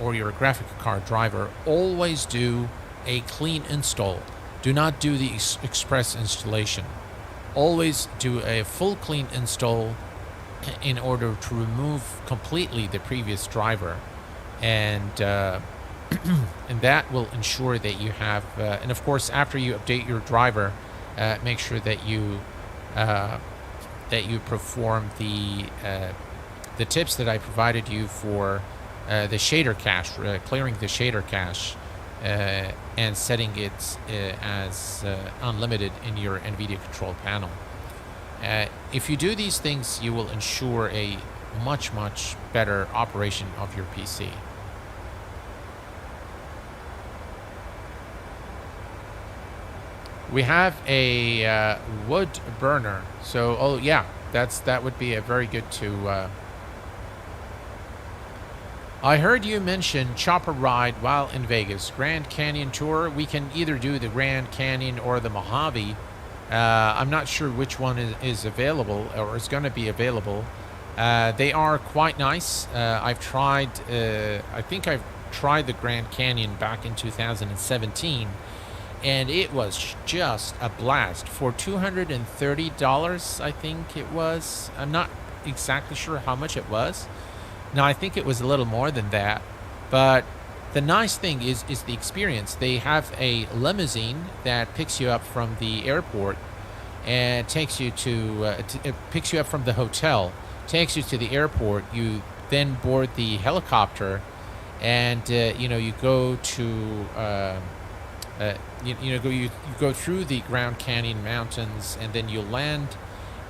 or your graphic card driver, always do a clean install. Do not do the express installation. Always do a full clean install in order to remove completely the previous driver, and and that will ensure that you have and of course after you update your driver, make sure that you perform the tips that I provided you for the shader cache, clearing the shader cache and setting it as unlimited in your NVIDIA control panel. If you do these things, you will ensure a much better operation of your PC. We have a wood burner, so oh yeah, that would be a very good to. I heard you mention chopper ride while in Vegas. Grand Canyon tour. We can either do the Grand Canyon or the Mojave. I'm not sure which one is available or is going to be available. They are quite nice. I've tried. I think I've tried the Grand Canyon back in 2017. And it was just a blast for $230, I think it was. I'm not exactly sure how much it was. Now, I think it was a little more than that. But the nice thing is the experience. They have a limousine that picks you up from the airport and takes you to, it picks you up from the hotel, takes you to the airport. You then board the helicopter and, you go to... you go through the Grand Canyon mountains, and then you land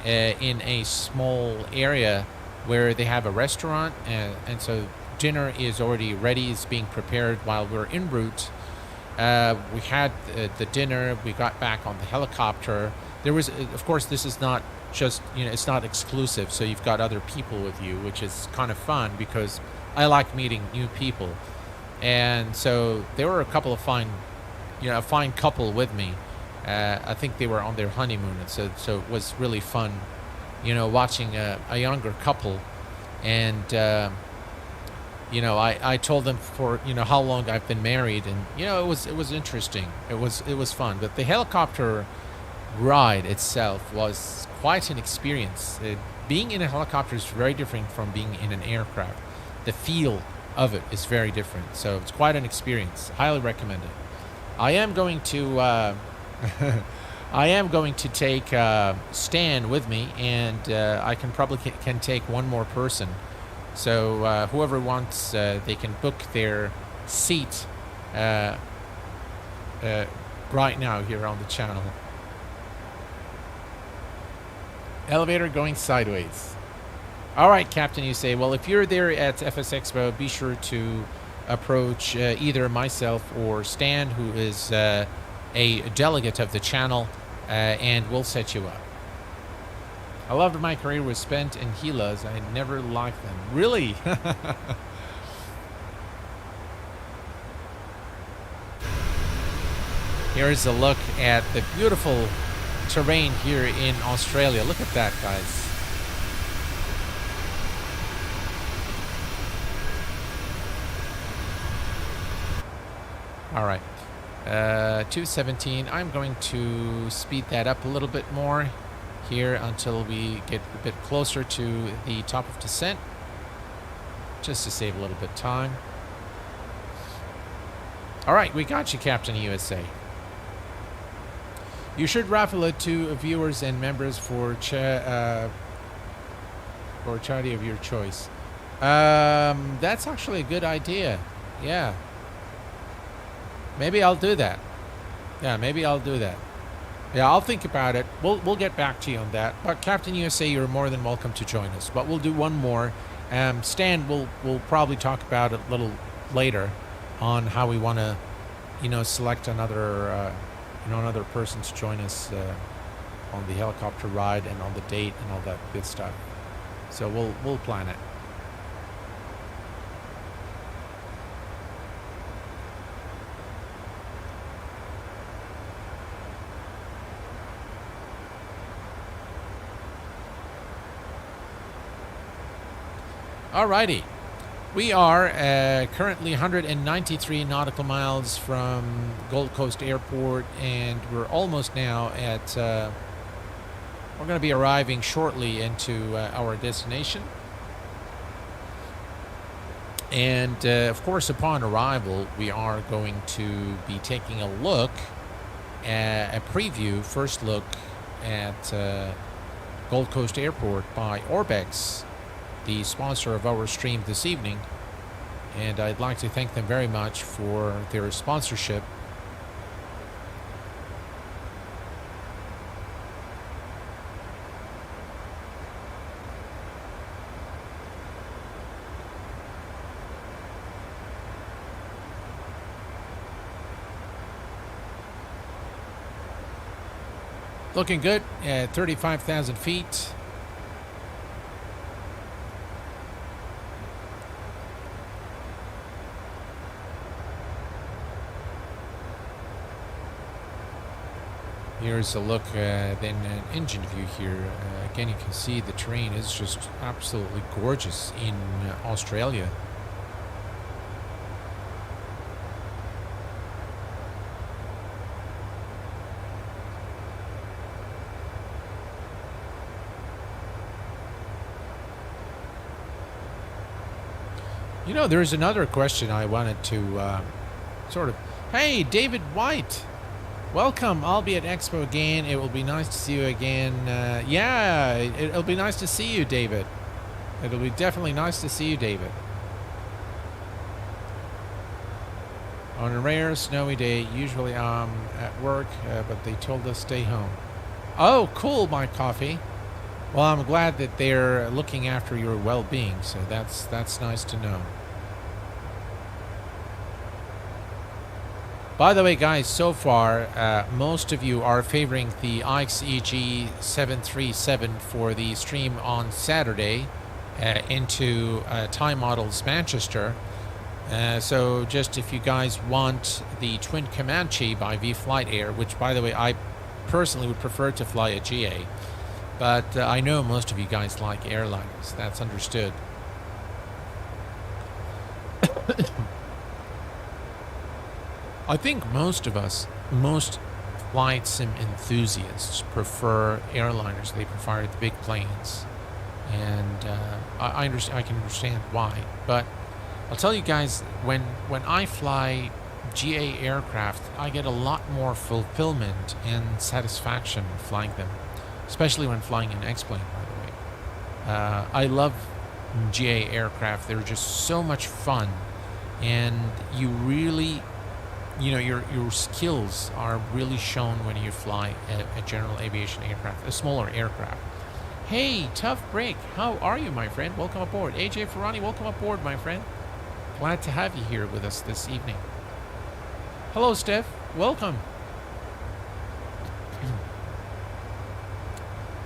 in a small area where they have a restaurant, and so dinner is already ready, is being prepared while we're en route. We had the dinner, we got back on the helicopter. There was, of course, this is not just, it's not exclusive, so you've got other people with you, which is kind of fun because I like meeting new people. And so there were a couple of a fine couple with me. I think they were on their honeymoon, and so it was really fun, watching a younger couple. And I told them for how long I've been married, and it was interesting. It was fun. But the helicopter ride itself was quite an experience. Being in a helicopter is very different from being in an aircraft. The feel of it is very different. So it's quite an experience. Highly recommend it. I am going to take Stan with me, and I can probably can take one more person. So whoever wants, they can book their seat right now here on the channel. Elevator going sideways. All right, Captain, you say. Well, if you're there at FS Expo, be sure to approach either myself or Stan, who is a delegate of the channel, and we'll set you up. I loved my career was spent in Gilas. I never liked them. Really? Here's a look at the beautiful terrain here in Australia. Look at that, guys. All right, 217. I'm going to speed that up a little bit more here until we get a bit closer to the top of descent, just to save a little bit of time. All right, we got you, Captain USA. You should raffle it to viewers and members for charity of your choice. That's actually a good idea. Yeah. Maybe I'll do that. Yeah, maybe I'll do that. Yeah, I'll think about it. We'll get back to you on that. But Captain USA, you're more than welcome to join us. But we'll do one more. Stan, we'll probably talk about it a little later on how we want to, select another person to join us on the helicopter ride and on the date and all that good stuff. So we'll plan it. Alrighty. We are currently 193 nautical miles from Gold Coast Airport, and we're almost now at, we're going to be arriving shortly into our destination. And of course, upon arrival, we are going to be taking a look, a preview, first look at Gold Coast Airport by ORBX, the sponsor of our stream this evening, and I'd like to thank them very much for their sponsorship. Looking good at 35,000 feet. Here's a look then an engine view here. Again, you can see the terrain is just absolutely gorgeous in Australia. You know, there's another question I wanted to sort of... Hey, David White! Welcome. I'll be at Expo again. It will be nice to see you again. Yeah, it'll be nice to see you, David. It'll be definitely nice to see you, David. On a rare snowy day, usually I'm at work, but they told us stay home. Oh, cool, my coffee. Well, I'm glad that they're looking after your well-being, so that's nice to know. By the way, guys, so far, most of you are favoring the IXEG 737 for the stream on Saturday into Time Models Manchester. So just if you guys want the Twin Comanche by V-Flight Air, which, by the way, I personally would prefer to fly a GA, but I know most of you guys like airliners. That's understood. I think most of us, most flight sim enthusiasts prefer airliners. They prefer the big planes, and I can understand why. But I'll tell you guys, when I fly GA aircraft, I get a lot more fulfillment and satisfaction flying them, especially when flying an X-plane. By the way, I love GA aircraft. They're just so much fun, and you really, you know, your skills are really shown when you fly a general aviation aircraft, a smaller aircraft. Hey, Tough Break, how are you, my friend? Welcome aboard. AJ Ferrani, welcome aboard, my friend. Glad to have you here with us this evening. Hello, Steph. Welcome.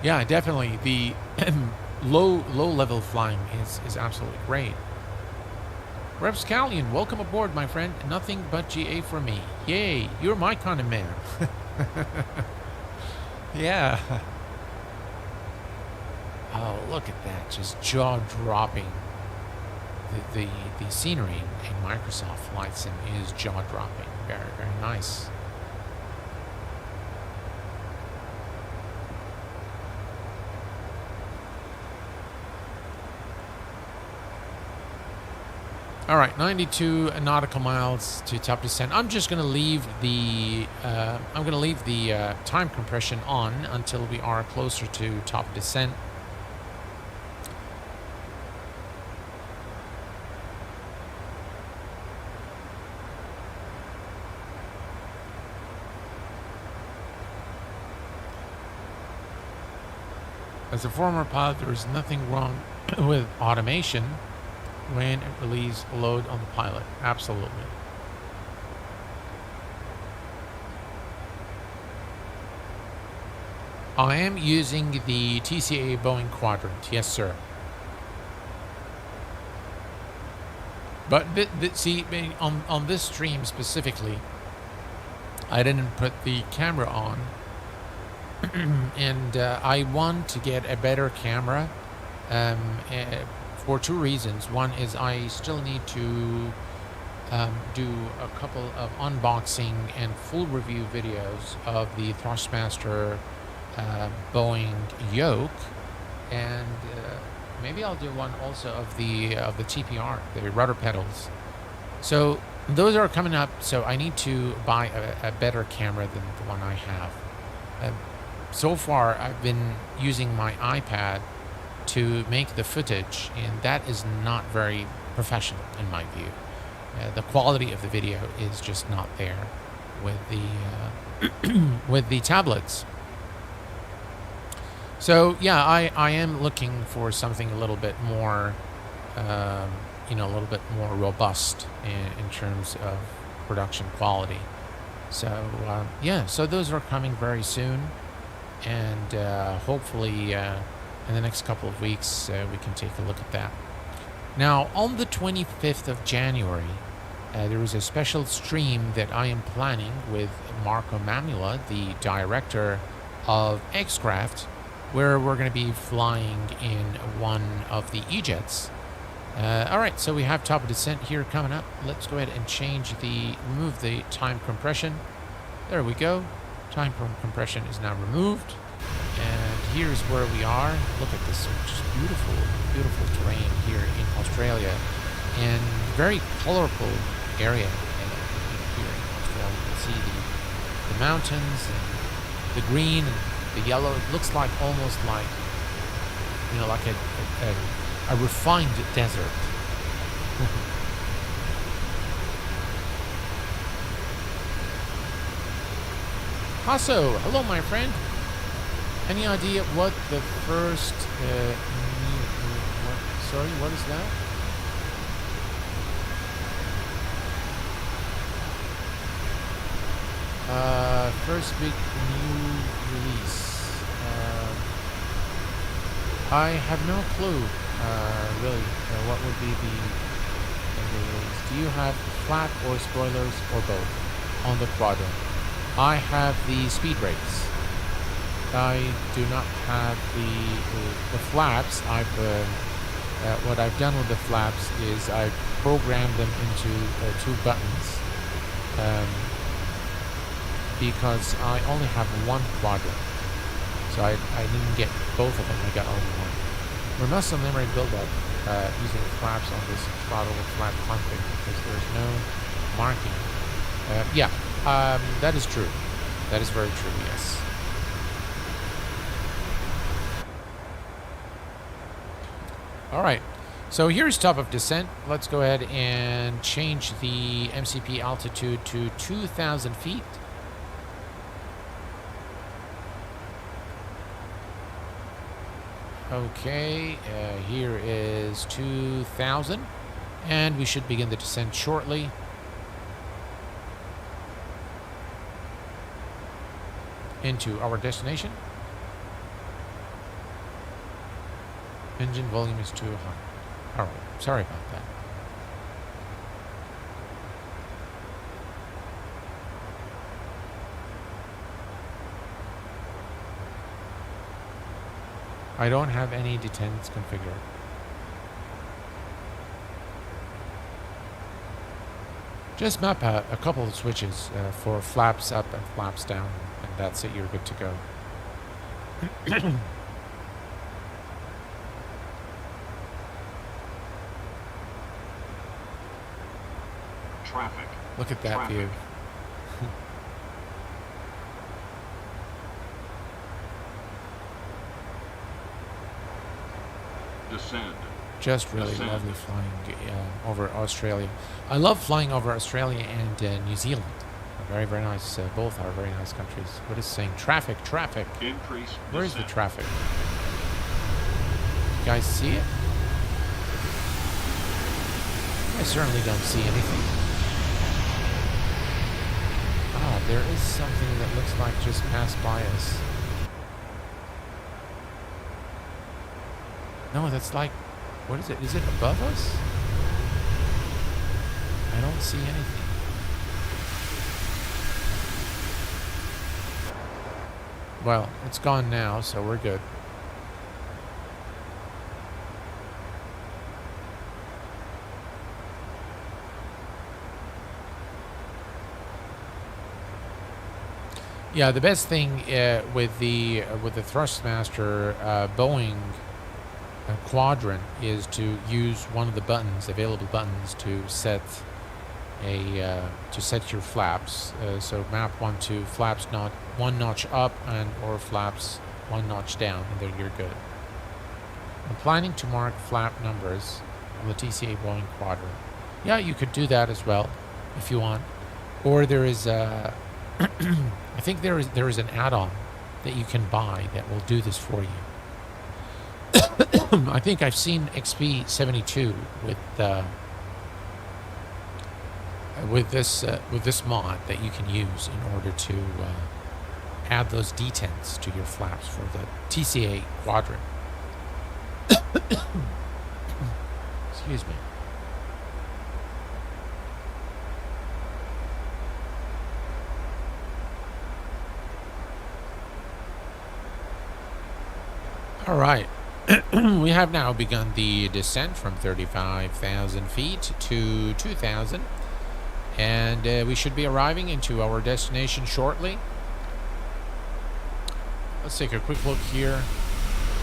Yeah, definitely. The low level flying is absolutely great. Repscallion, welcome aboard, my friend. Nothing but GA for me. Yay, you're my kind of man. Yeah. Oh, look at that. Just jaw-dropping. The scenery in Microsoft Flight Sim is jaw-dropping. Very, very nice. All right, 92 nautical miles to top descent. I'm just going to leave the time compression on until we are closer to top descent. As a former pilot, there is nothing wrong with automation when it relieves a load on the pilot. Absolutely. I am using the TCA Boeing Quadrant. Yes, sir. But see, on this stream specifically, I didn't put the camera on, and I want to get a better camera for two reasons. One is I still need to do a couple of unboxing and full review videos of the Thrustmaster Boeing yoke, and maybe I'll do one also of the TPR, the rudder pedals. So those are coming up. So I need to buy a better camera than the one I have. So far, I've been using my iPad to make the footage, and that is not very professional in my view. The quality of the video is just not there with the with the tablets. So yeah, I am looking for something a little bit more, you know, a little bit more robust in terms of production quality. So yeah, so those are coming very soon, and hopefully in the next couple of weeks we can take a look at that. Now, on the 25th of January, there is a special stream that I am planning with Marco Mamula, the director of X-Craft, where we're going to be flying in one of the E-Jets. All right, so we have top of descent here coming up. Let's go ahead and remove the time compression. There we go. Time compression is now removed. And here's where we are. Look at this just beautiful, beautiful terrain here in Australia, and very colorful area here in Australia. You can see the mountains and the green and the yellow. It looks like almost like, you know, like a refined desert. Hasso, hello, my friend. Any idea what the first sorry, what is that? First big new release. I have no clue, really, what would be the release. Do you have flat or spoilers or both on the quadrant? I have the speed brakes. I do not have the flaps. What I've done with the flaps is I've programmed them into two buttons, because I only have one quadrant, so I didn't get both of them. I got only one. There must some memory buildup using flaps on this throttle with flat config because there's no marking. Yeah, that is true. That is very true. Yes. All right, so here's top of descent. Let's go ahead and change the MCP altitude to 2,000 feet. Okay, here is 2,000, and we should begin the descent shortly. Into our destination. Engine volume is too high. All right, sorry about that. I don't have any detents configured. Just map out a couple of switches for flaps up and flaps down, and that's it, you're good to go. Traffic. Look at that Traffic. view. Descend. Just really Descend. lovely flying over Australia. I love flying over Australia and New Zealand. Very, very nice. Both are very nice countries. What is saying? Traffic, traffic. Increase. Where is the descent. traffic? You guys see it? I certainly don't see anything. Ah, there is something that looks like just passed by us. No, that's like, what is it? Is it above us? don't see anything. Well, it's gone now, so we're good. Yeah, the best thing with the Thrustmaster Boeing quadrant is to use one of the buttons, available buttons, to set your flaps. So map 1 to flaps not one notch up and or flaps one notch down, and then you're good. I'm planning to mark flap numbers on the TCA Boeing quadrant. Yeah, you could do that as well if you want. Or there is a I think there is an add-on that you can buy that will do this for you. I think I've seen XP72 with this mod that you can use in order to add those detents to your flaps for the TCA quadrant. Excuse me. All right. We have now begun the descent from 35,000 feet to 2,000. And we should be arriving into our destination shortly. Let's take a quick look here.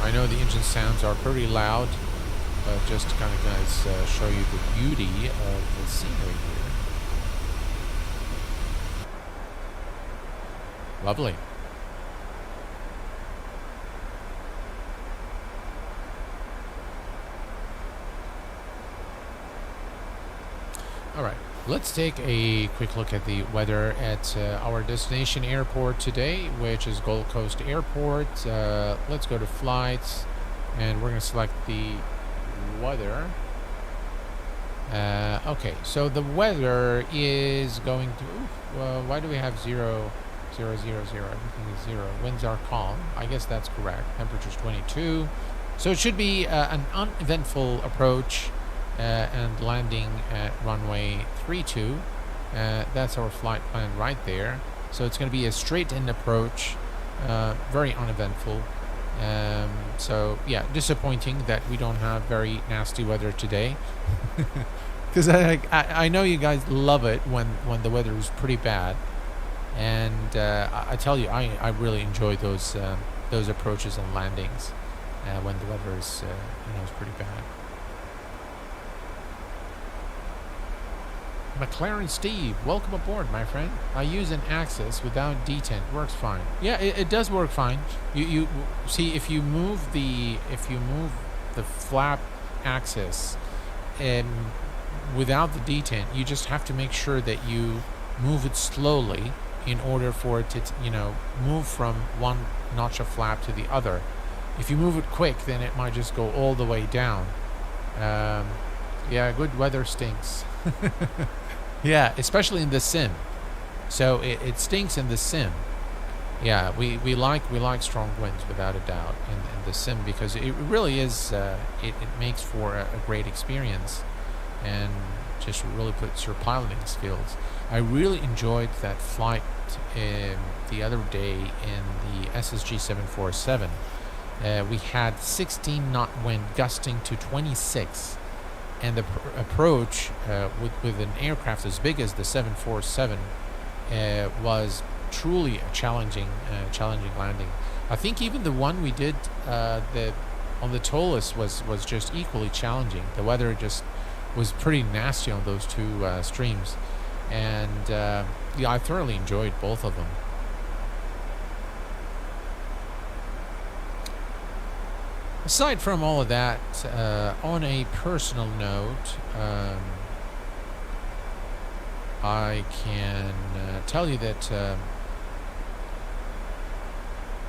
I know the engine sounds are pretty loud, but just to kind of guys show you the beauty of the scenery here. Lovely. All right, let's take a quick look at the weather at our destination airport today, which is Gold Coast Airport. Let's go to flights, and we're going to select the weather. Okay, so the weather is going to... well, why do we have 0, 0, 0, 0? Everything is 0. Winds are calm. I guess that's correct. Temperature's 22. So it should be an uneventful approach. And landing at runway 32. That's our flight plan right there. So it's going to be a straight-in approach, very uneventful. So yeah, disappointing that we don't have very nasty weather today. Because I know you guys love it when the weather is pretty bad. And I tell you, I really enjoy those approaches and landings when the weather is is pretty bad. McLaren Steve, welcome aboard, my friend. I use an axis without detent. Works fine. Yeah, it does work fine. You see, if you move the flap axis without the detent, you just have to make sure that you move it slowly in order for it to move from one notch of flap to the other. If you move it quick, then it might just go all the way down. Yeah, good weather stinks. Yeah, especially in the sim. So it stinks in the sim. Yeah, we like strong winds without a doubt in the sim, because it really is it makes for a great experience and just really puts your piloting skills. I really enjoyed that flight the other day in the SSG 747. We had 16 knot wind gusting to 26. And the approach with an aircraft as big as the 747 was truly a challenging landing. I think even the one we did on the Tolus was just equally challenging. The weather just was pretty nasty on those two streams, and yeah, I thoroughly enjoyed both of them. Aside from all of that, on a personal note, I can tell you that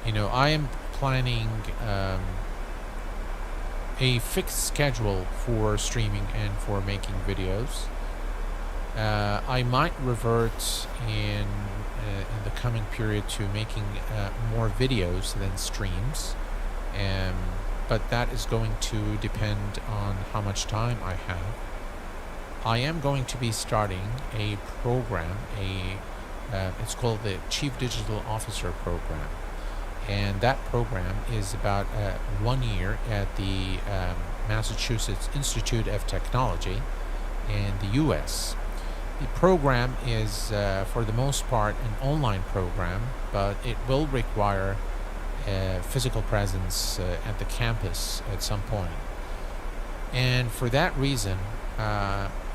I am planning a fixed schedule for streaming and for making videos. I might revert in the coming period to making more videos than streams. But that is going to depend on how much time I have. I am going to be starting a program, it's called the Chief Digital Officer Program. And that program is about 1 year at the Massachusetts Institute of Technology in the U.S. The program is, for the most part, an online program, but it will require physical presence at the campus at some point. And for that reason,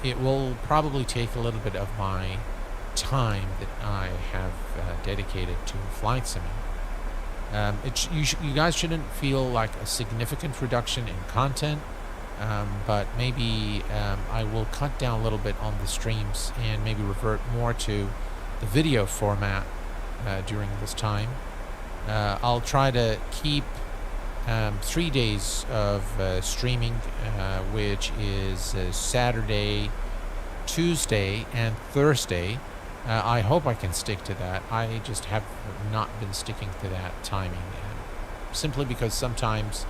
it will probably take a little bit of my time that I have dedicated to flight simming. You guys shouldn't feel like a significant reduction in content, but maybe I will cut down a little bit on the streams and maybe revert more to the video format during this time. I'll try to keep 3 days of streaming, which is Saturday, Tuesday, and Thursday. I hope I can stick to that. I just have not been sticking to that timing, simply because sometimes,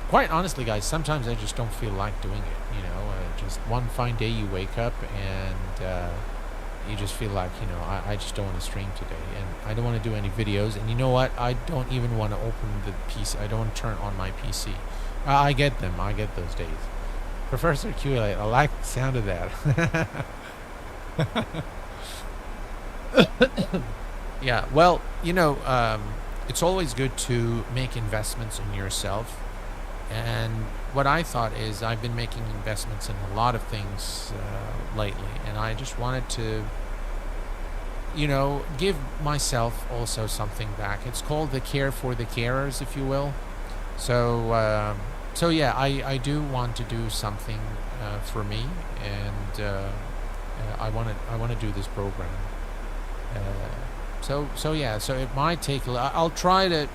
quite honestly, guys, sometimes I just don't feel like doing it. Just one fine day you wake up and you just feel like, I just don't want to stream today, and I don't want to do any videos. And you know what? I don't even want to open the PC. I don't want to turn on my PC. I get them. I get those days. Professor Q-Lite, I like the sound of that. Yeah, well, it's always good to make investments in yourself. And what I thought is I've been making investments in a lot of things lately, and I just wanted to, give myself also something back. It's called the care for the carers, if you will. So yeah, I do want to do something for me, and I want to do this program. So yeah, so it might take I'll try to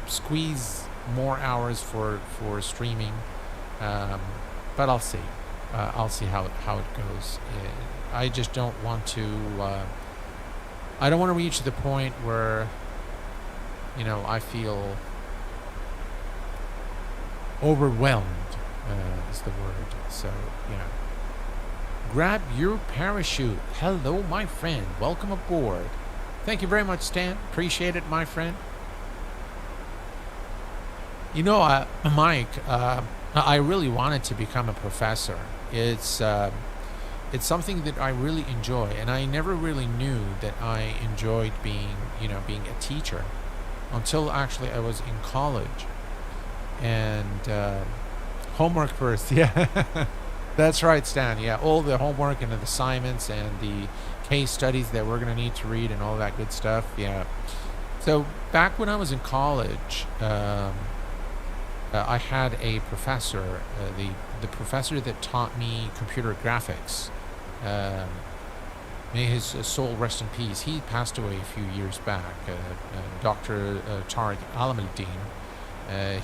squeeze more hours for streaming, but I'll see. I'll see how it goes. I just don't want to. I don't want to reach the point where I feel overwhelmed. Is the word. So yeah. Grab your parachute. Hello, my friend. Welcome aboard. Thank you very much, Stan. Appreciate it, my friend. Mike, I really wanted to become a professor. It's something that I really enjoy, and I never really knew that I enjoyed being a teacher until actually I was in college. And homework first, yeah. That's right, Stan. Yeah, all the homework and the assignments and the case studies that we're going to need to read and all that good stuff. Yeah. So back when I was in college, I had a professor, the professor that taught me computer graphics. May his soul rest in peace. He passed away a few years back. Dr. Tariq Alamuddin.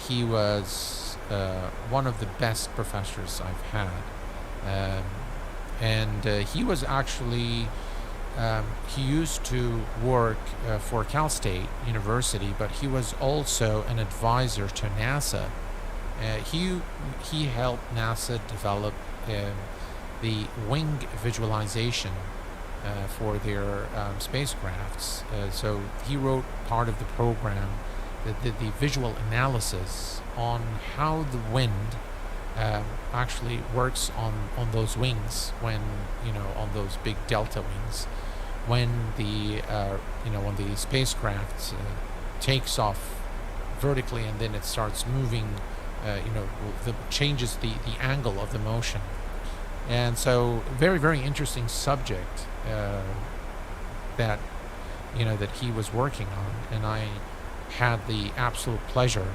He was one of the best professors I've had. And he was actually, he used to work for Cal State University, but he was also an advisor to NASA. He helped NASA develop the wing visualization for their spacecrafts. So he wrote part of the program that did the visual analysis on how the wind actually works on those wings when on those big delta wings when the when the spacecraft takes off vertically and then it starts moving changes the angle of the motion. And so very, very interesting subject that that he was working on, and I had the absolute pleasure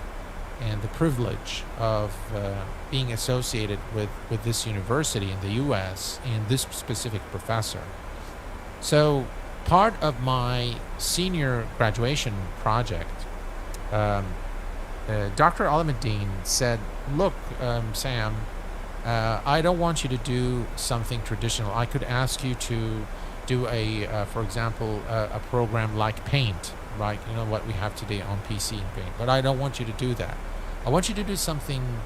and the privilege of being associated with this university in the US and this specific professor. So part of my senior graduation project, Dr. Alamuddin said, look, Sam, I don't want you to do something traditional. I could ask you to do for example, a program like Paint, right? What we have today on PC and Paint. But I don't want you to do that. I want you to do something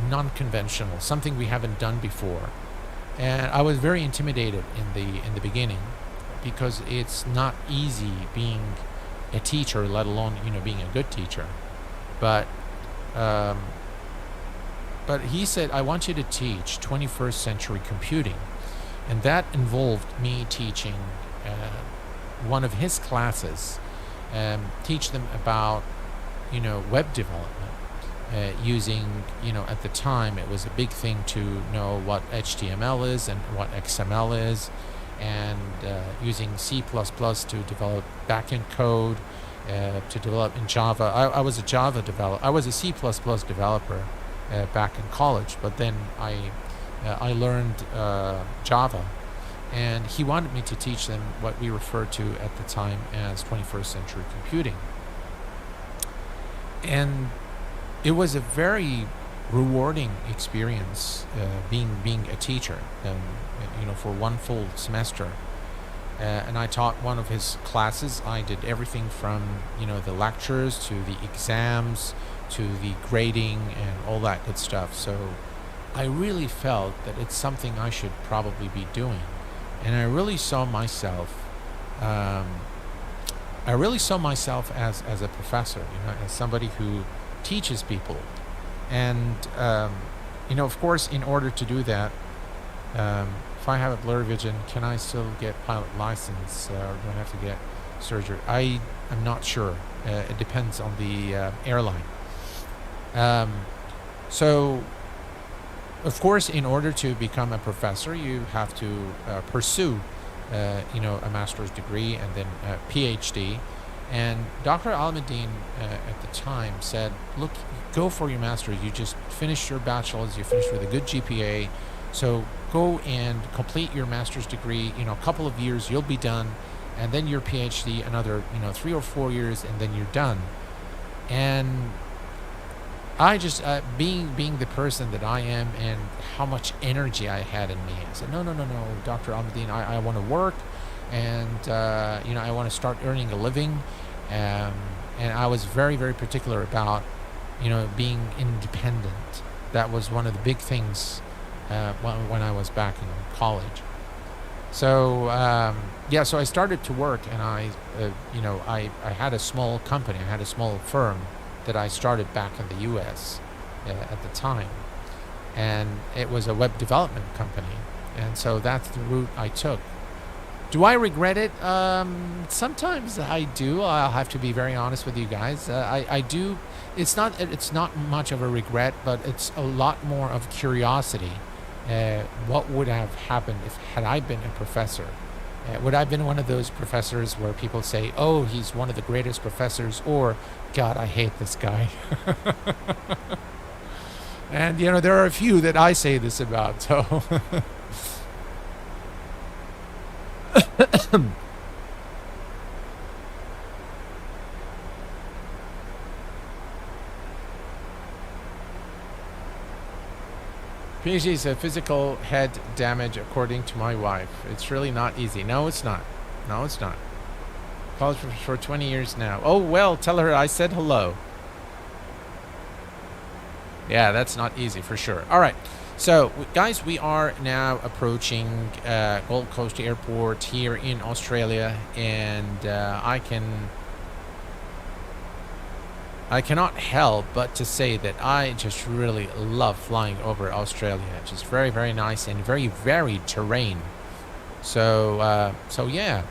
non-conventional, something we haven't done before. And I was very intimidated in the beginning, because it's not easy being a teacher, let alone, you know, being a good teacher. But he said, I want you to teach 21st century computing. And that involved me teaching one of his classes, teach them about, you know, web development, using, you know, at the time it was a big thing to know what HTML is and what XML is, and using C++ to develop backend code, to develop in Java. I was a Java developer. I was a C++ developer back in college, but then I learned Java, and he wanted me to teach them what we referred to at the time as 21st century computing. And it was a very rewarding experience, being a teacher, you know, for one full semester. And I taught one of his classes. I did everything from, you know, the lectures to the exams to the grading and all that good stuff. So I really felt that it's something I should probably be doing. And I really saw myself as a professor, you know, as somebody who teaches people. And you know, of course, in order to do that, if I have a blurry vision, can I still get pilot license, or do I have to get surgery? I am not sure. It depends on the airline. So of course, in order to become a professor, you have to pursue you know, a master's degree and then a PhD. And Dr. Almadine at the time said, look, go for your master's. You just finished your bachelor's, you finished with a good GPA. So go and complete your master's degree, you know, a couple of years, you'll be done. And then your PhD, another, you know, 3 or 4 years, and then you're done. And I just, being the person that I am and how much energy I had in me, I said, no, Dr. Almadine, I want to work. And you know, I want to start earning a living, and I was very, very particular about, you know, being independent. That was one of the big things when I was back in college. So yeah, so I started to work, and I you know, I had a small company, I had a small firm that I started back in the U.S. At the time, and it was a web development company, and so that's the route I took. Do I regret it? Sometimes I do. I'll have to be very honest with you guys. I do. It's not much of a regret, but it's a lot more of curiosity. What would have happened had I been a professor? Would I have been one of those professors where people say, oh, he's one of the greatest professors, or, God, I hate this guy. And, you know, there are a few that I say this about, so... PG is a physical head damage, according to my wife. It's really not easy. No, it's not. No, it's not. College for 20 years now. Oh, well, tell her I said hello. Yeah, that's not easy for sure. All right. So, guys, we are now approaching Gold Coast Airport here in Australia, and I cannot help but to say that I just really love flying over Australia. It's just very, very nice and very varied terrain. So, yeah,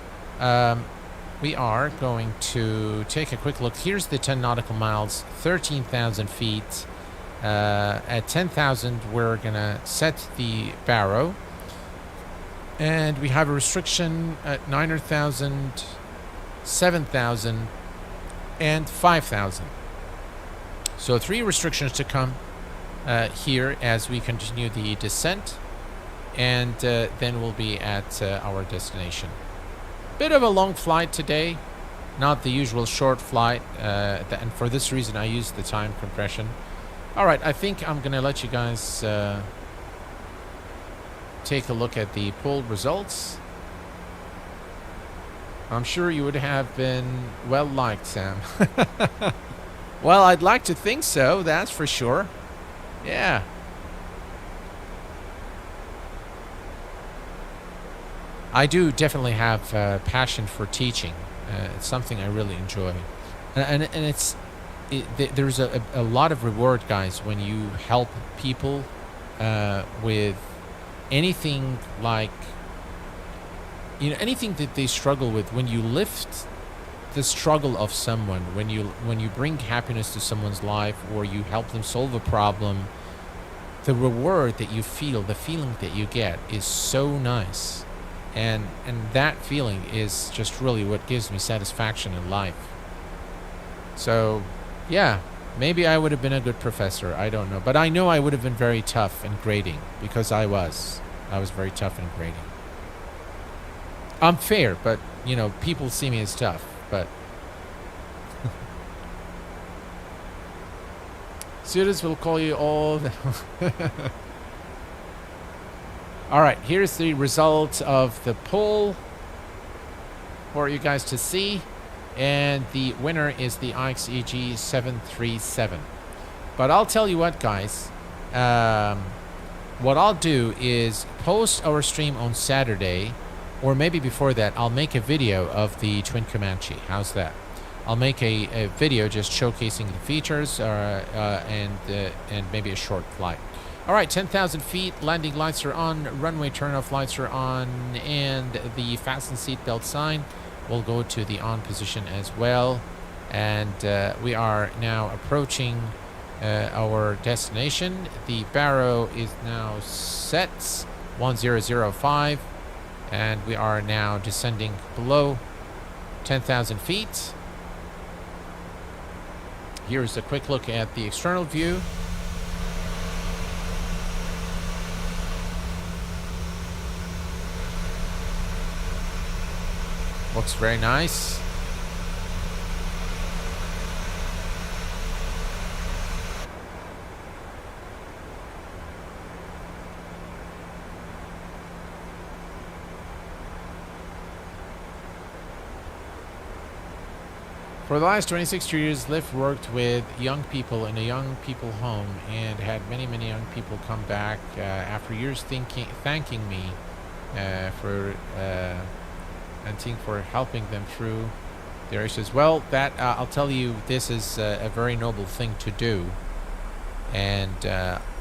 we are going to take a quick look. Here's the 10 nautical miles, 13,000 feet. At 10,000, we're gonna set the barrow, and we have a restriction at 9,000, 7,000, and 5,000. So 3 restrictions to come here as we continue the descent, and then we'll be at our destination. Bit of a long flight today, not the usual short flight, and for this reason I used the time compression. All right, I think I'm gonna let you guys take a look at the poll results. I'm sure you would have been well liked, Sam. Well, I'd like to think so, that's for sure. Yeah. I do definitely have passion for teaching. It's something I really enjoy, and there's a lot of reward, guys, when you help people with anything, like, you know, anything that they struggle with. When you lift the struggle of someone, when you bring happiness to someone's life, or you help them solve a problem, the reward that you feel, the feeling that you get, is so nice, and that feeling is just really what gives me satisfaction in life. So yeah, maybe I would have been a good professor, I don't know, but I know I would have been very tough in grading, because I was very tough in grading. I'm fair, but you know, people see me as tough, but students will call you all all right, here's the result of the poll for you guys to see, and the winner is the IXEG 737. But I'll tell you what, guys, what I'll do is post our stream on Saturday, or maybe before that, I'll make a video of the Twin Comanche. How's that? I'll make a video just showcasing the features and maybe a short flight. All right, 10,000 feet, landing lights are on, runway turnoff lights are on, and the fasten seatbelt sign will go to the on position as well. And we are now approaching our destination. The baro is now set 1005, and we are now descending below 10,000 feet. Here's a quick look at the external view. Looks very nice. For the last 26 years, Lyft worked with young people in a young people home and had many young people come back after years thanking me for helping them through their issues. Well, that I'll tell you, this is a very noble thing to do, and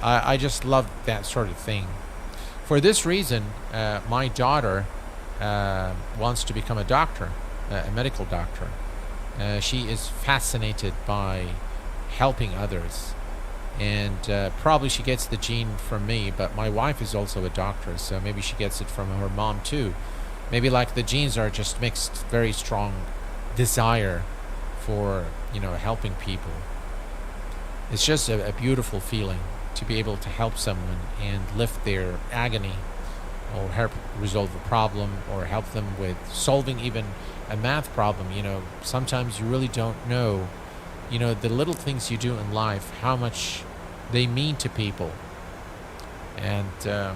I just love that sort of thing. For this reason, my daughter wants to become a doctor, a medical doctor. She is fascinated by helping others, and probably she gets the gene from me, but my wife is also a doctor, so maybe she gets it from her mom too. Maybe like the genes are just mixed, very strong desire for, you know, helping people. It's just a beautiful feeling to be able to help someone and lift their agony, or help resolve a problem, or help them with solving even a math problem. You know, sometimes you really don't know, you know, the little things you do in life, how much they mean to people. And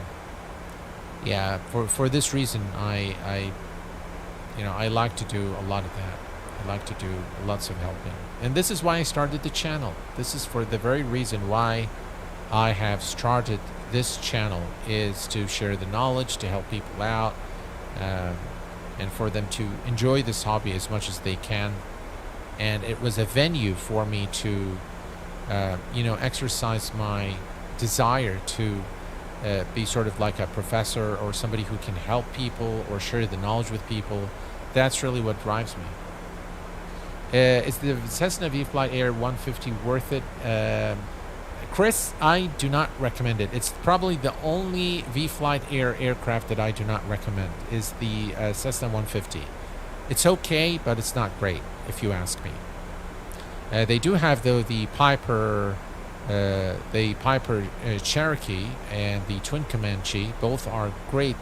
yeah, for this reason, I like to do a lot of that. I like to do lots of helping, and this is why I started the channel. This is for the very reason why I have started this channel, is to share the knowledge, to help people out, and for them to enjoy this hobby as much as they can. And it was a venue for me to exercise my desire to be sort of like a professor, or somebody who can help people or share the knowledge with people. That's really what drives me. Is the Cessna V-Flight Air 150 worth it? Chris, I do not recommend it. It's probably the only V-Flight Air aircraft that I do not recommend, is the Cessna 150. It's okay, but it's not great, if you ask me. They do have, though, the Piper Cherokee and the Twin Comanche. Both are great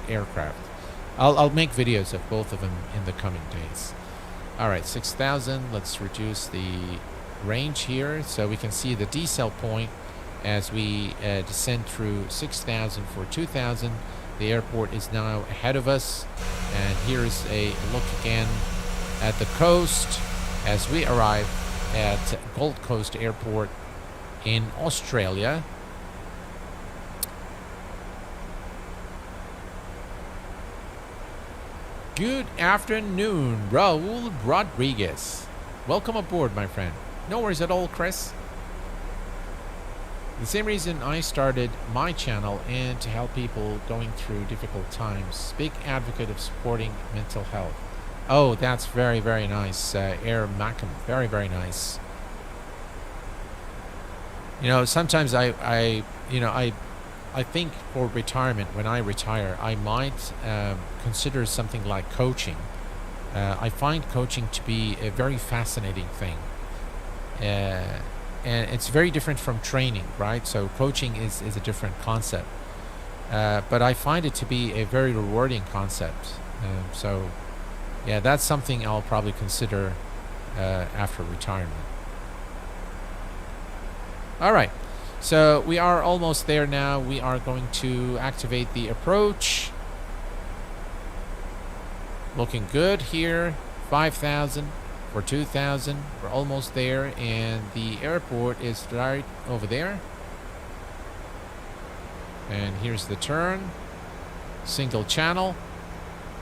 aircraft. I'll make videos of both of them in the coming days. All right, 6,000. Let's reduce the range here so we can see the decel point as we descend through 6,000 for 2,000. The airport is now ahead of us, and here's a look again at the coast as we arrive at Gold Coast Airport in Australia. Good afternoon, Raul Rodriguez. Welcome aboard, my friend. No worries at all, Chris. The same reason I started my channel and to help people going through difficult times. Big advocate of supporting mental health. Oh, that's very, very nice. Air Macam. Very, very nice. You know, sometimes I think for retirement, when I retire, I might consider something like coaching. I find coaching to be a very fascinating thing. And it's very different from training, right? So coaching is a different concept. But I find it to be a very rewarding concept. So, yeah, that's something I'll probably consider after retirement. All right. So we are almost there now. We are going to activate the approach. Looking good here. 5,000 for 2,000. We're almost there, and the airport is right over there. And here's the turn. Single channel.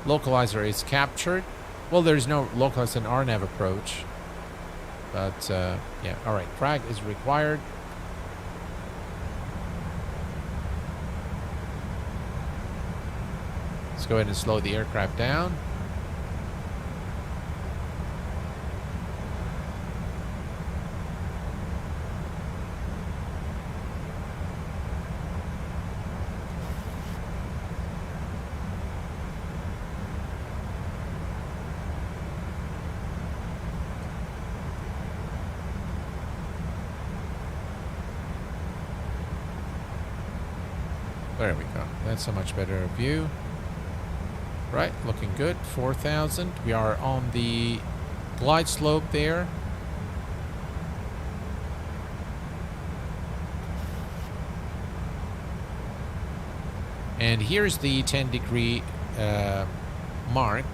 Localizer is captured. Well, there's no localizer in RNAV approach. But, yeah. All right. Drag is required. Let's go ahead and slow the aircraft down. There we go. That's a much better view. Right, looking good. 4,000. We are on the glide slope there. And here's the 10-degree mark.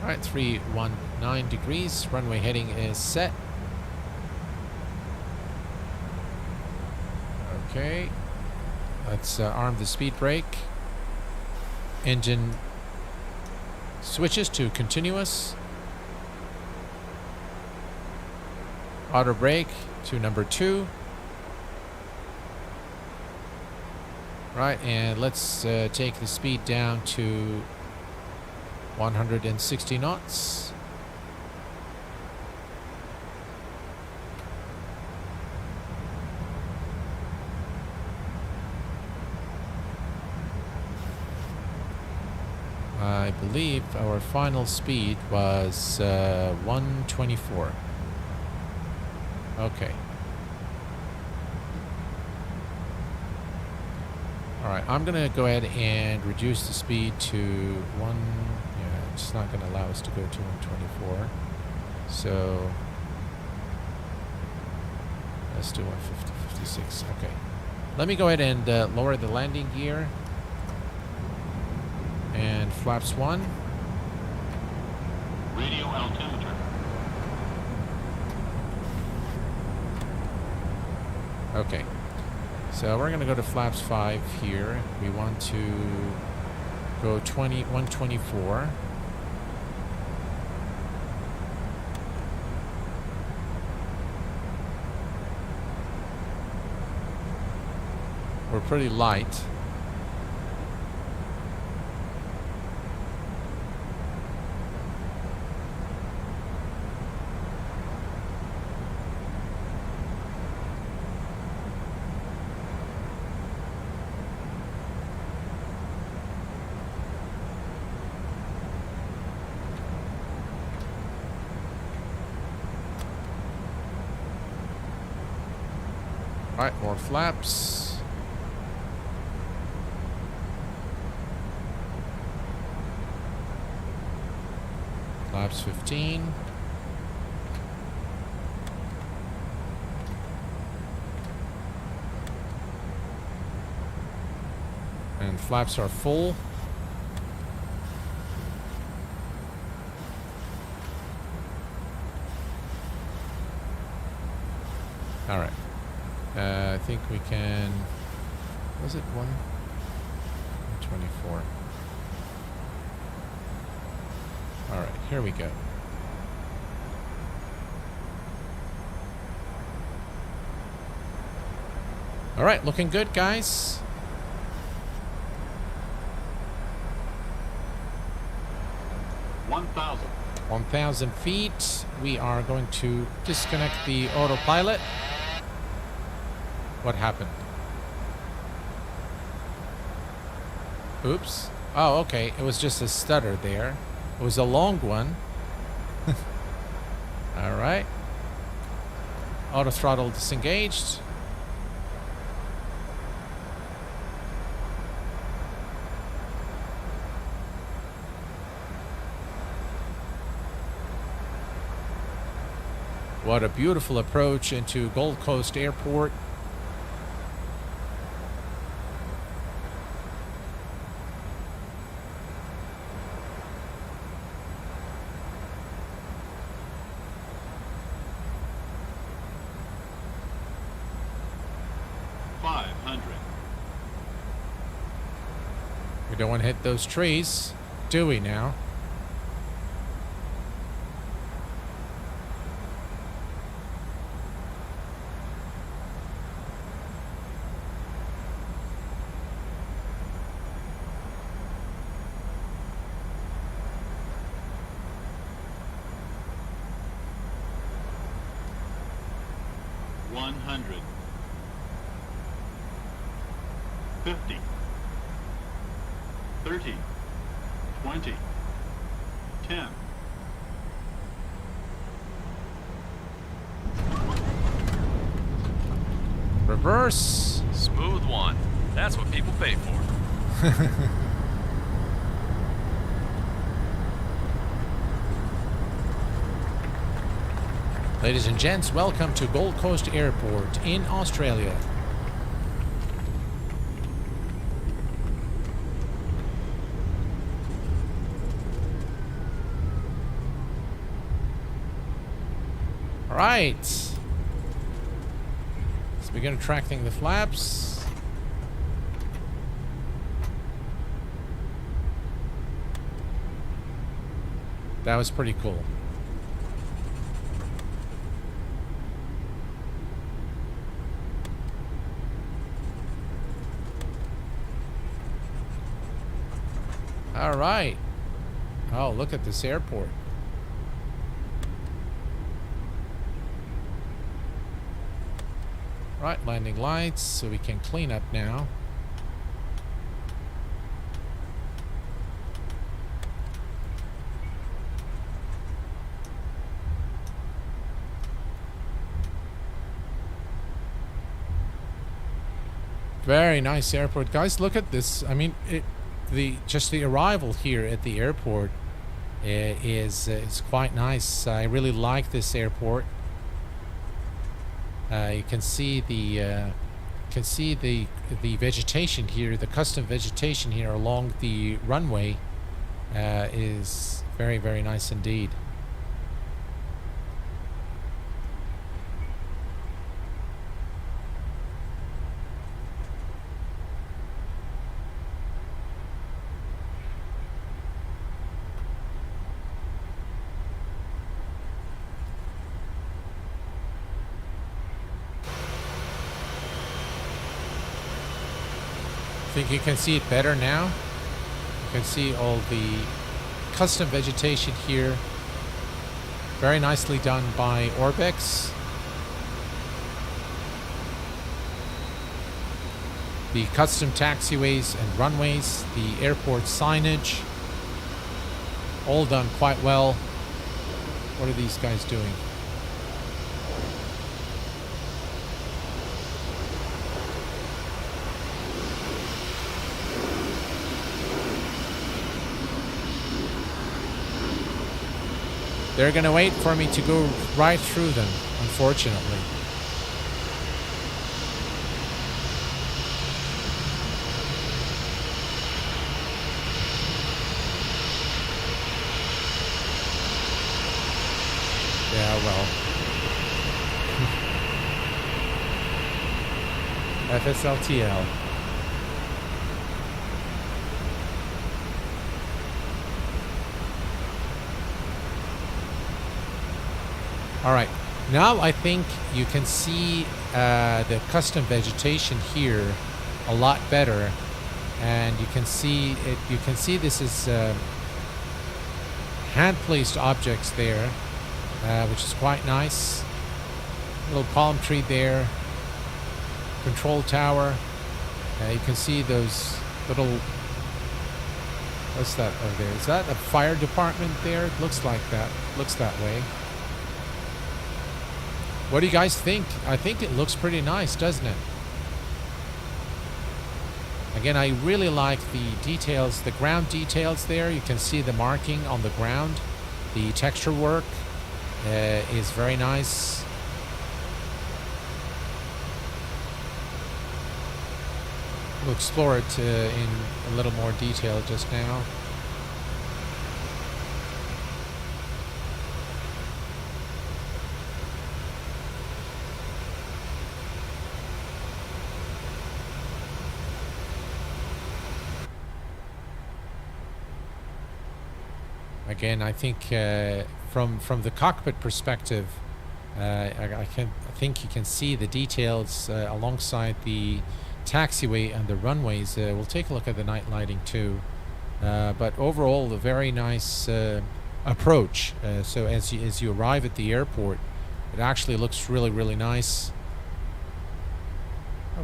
All right, 319 degrees. Runway heading is set. Okay, let's arm the speed brake. Engine switches to continuous. Auto brake to number 2. Right, and let's take the speed down to 160 knots. I believe our final speed was 124. Okay. All right, I'm gonna go ahead and reduce the speed to yeah, it's not gonna allow us to go to 124. So let's do 150, 56. Okay. Let me go ahead and lower the landing gear. And flaps 1. Radio altimeter. Okay. So we're going to go to flaps 5 here. We want to go 124. We're pretty light. Alright, more flaps. Flaps 15. And flaps are full. Alright. I think we can Was it 124? All right, here we go. All right, looking good, guys. 1,000. 1,000 feet. We are going to disconnect the autopilot. What happened? Oops. Oh, okay. It was just a stutter there. It was a long one. All right. Auto throttle disengaged. What a beautiful approach into Gold Coast Airport. We don't want to hit those trees, do we now? $50, $30, $20, $10. Reverse. Smooth one. That's what people pay for. Ladies and gents, welcome to Gold Coast Airport in Australia. All right. Let's begin retracting the flaps. That was pretty cool. All right. Oh, look at this airport. Right, landing lights, so we can clean up now. Very nice airport, guys. Look at this. I mean, just the arrival here at the airport is quite nice. I really like this airport. You can see the vegetation here, the custom vegetation here along the runway is very, very nice indeed. I think you can see it better now. You can see all the custom vegetation here. Very nicely done by ORBX. The custom taxiways and runways, the airport signage, all done quite well. What are these guys doing? They're gonna wait for me to go right through them, unfortunately. Yeah, well. FSLTL. All right. Now I think you can see the custom vegetation here a lot better, and you can see it. You can see this is hand-placed objects there, which is quite nice. Little palm tree there. Control tower. You can see those little. What's that over there? Is that a fire department there? It looks like that. Looks that way. What do you guys think? I think it looks pretty nice, doesn't it? Again, I really like the details, the ground details there. You can see the marking on the ground. The texture work is very nice. We'll explore it in a little more detail just now. Again, I think from the cockpit perspective, I think you can see the details alongside the taxiway and the runways. We'll take a look at the night lighting too. But overall, a very nice approach. So as you arrive at the airport, it actually looks really, really nice.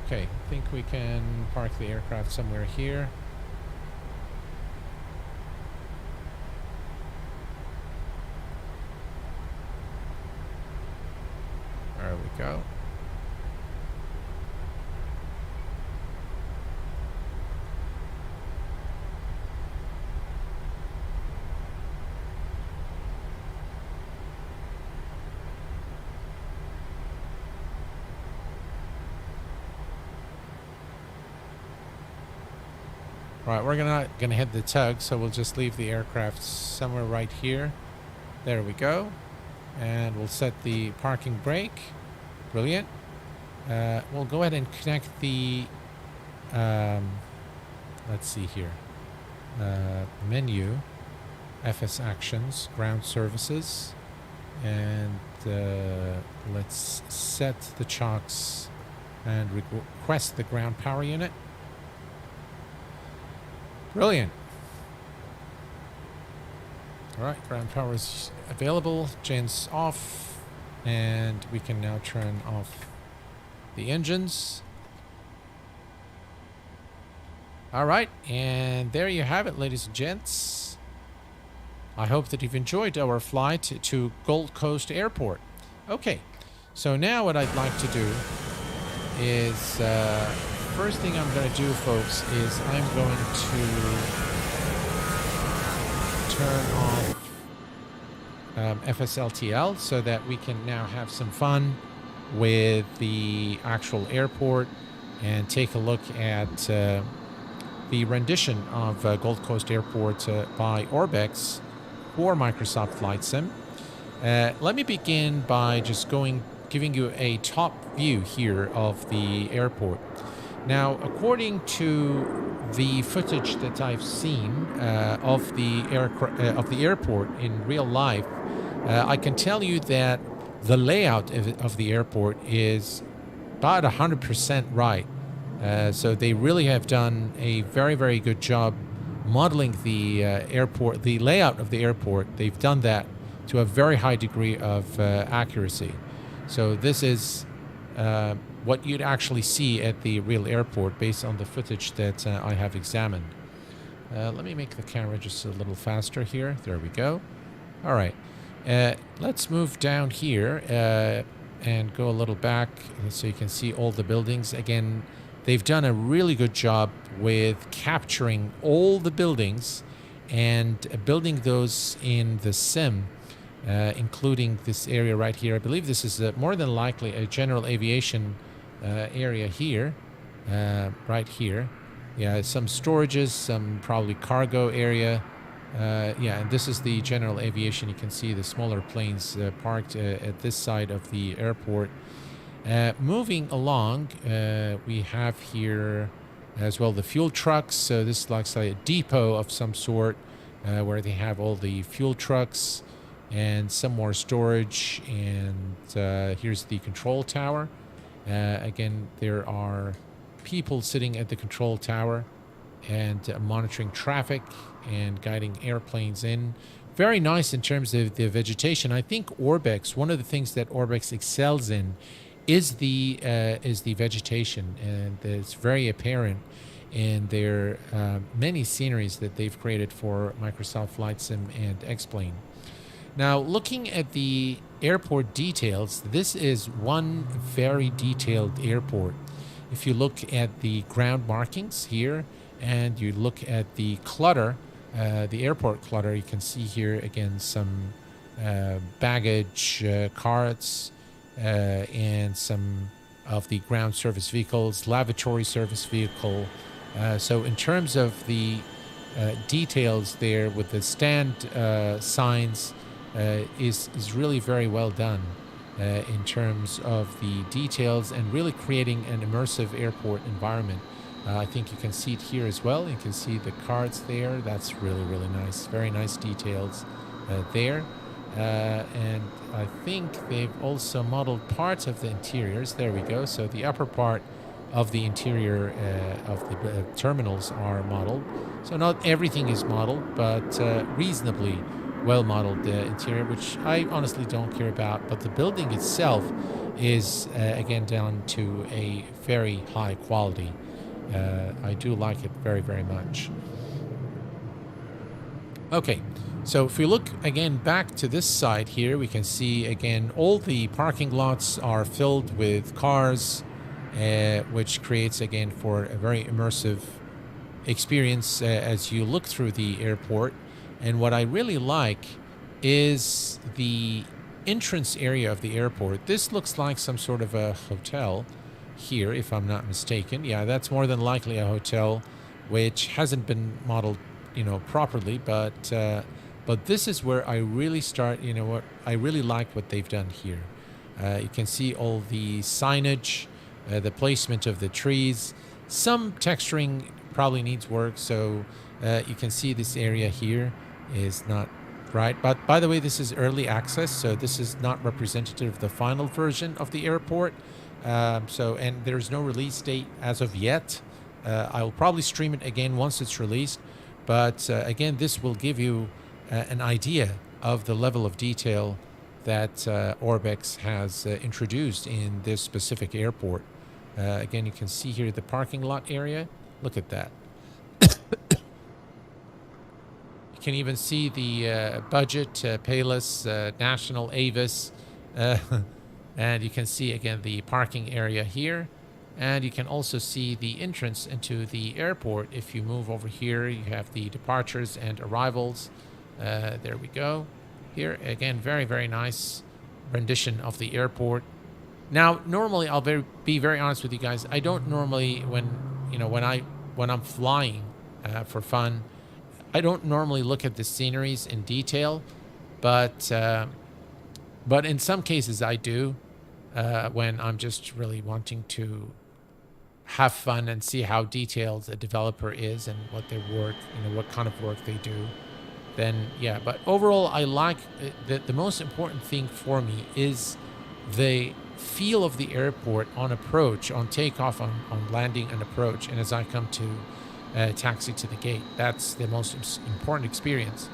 Okay, I think we can park the aircraft somewhere here. There we go. Right, we're gonna hit the tug, so we'll just leave the aircraft somewhere right here. There we go. And we'll set the parking brake. Brilliant. We'll go ahead and connect the let's see here, menu, FS actions, ground services, and let's set the chocks and request the ground power unit. Brilliant. All right, ground power is available. Gen's off, and we can now turn off the engines. All right, and there you have it, ladies and gents. I hope that you've enjoyed our flight to Gold Coast Airport. Okay, so now what I'd like to do is, first thing I'm going to do, folks, is I'm going to turn off FSLTL so that we can now have some fun with the actual airport and take a look at the rendition of Gold Coast Airport by ORBX for Microsoft Flight Sim. Let me begin by just giving you a top view here of the airport. Now, according to the footage that I've seen of the airport in real life, I can tell you that the layout of the airport is about 100% right. So they really have done a very, very good job modeling the airport, the layout of the airport. They've done that to a very high degree of accuracy. So this is what you'd actually see at the real airport based on the footage that I have examined. Let me make the camera just a little faster here. There we go. All right. Let's move down here and go a little back so you can see all the buildings. Again, they've done a really good job with capturing all the buildings and building those in the sim, including this area right here. I believe this is more than likely a general aviation area here, right here. Yeah, some storages, some probably cargo area. Yeah, and this is the general aviation. You can see the smaller planes parked at this side of the airport. Moving along, we have here as well the fuel trucks. So this looks like a depot of some sort where they have all the fuel trucks. and some more storage. And here's the control tower. Again, there are people sitting at the control tower and monitoring traffic and guiding airplanes in. Very nice in terms of the vegetation. I think ORBX, one of the things that ORBX excels in is the vegetation, and it's very apparent in their many sceneries that they've created for Microsoft Flight Sim and X-Plane. Now, looking at the airport details, this is one very detailed airport. If you look at the ground markings here and you look at the clutter, the airport clutter, you can see here again some baggage carts and some of the ground service vehicles, lavatory service vehicle. So in terms of the details there with the stand signs, is really very well done in terms of the details and really creating an immersive airport environment. I think you can see it here as well. You can see the cards there. That's really, really nice. Very nice details there. And I think they've also modeled parts of the interiors. There we go. So the upper part of the interior of the terminals are modeled. So not everything is modeled, but reasonably well modeled interior, which I honestly don't care about. But the building itself is, again, down to a very high quality. I do like it very, very much. Okay, so if we look again back to this side here, we can see again all the parking lots are filled with cars, which creates again for a very immersive experience as you look through the airport. And what I really like is the entrance area of the airport. This looks like some sort of a hotel here, if I'm not mistaken. Yeah, that's more than likely a hotel, which hasn't been modeled, properly. But this is where I really start. What I really like what they've done here. You can see all the signage, the placement of the trees. Some texturing probably needs work. So you can see this area here is not right. But by the way, this is early access, so this is not representative of the final version of the airport. And there's no release date as of yet. I will probably stream it again once it's released. But again, this will give you an idea of the level of detail that ORBX has introduced in this specific airport. Again, you can see here the parking lot area. Look at that. You can even see the budget, Payless, National, Avis. And you can see again the parking area here, and you can also see the entrance into the airport. If you move over here, you have the departures and arrivals. There we go. Here again, very, very nice rendition of the airport. Now, normally I'll be very honest with you guys. I don't normally when I'm flying for fun, I don't normally look at the sceneries in detail, but in some cases I do. When I'm just really wanting to have fun and see how detailed a developer is and what their work, what kind of work they do, then yeah. But overall, I like the most important thing for me is the feel of the airport on approach, on takeoff, on landing and approach, and as I come to taxi to the gate. That's the most important experience.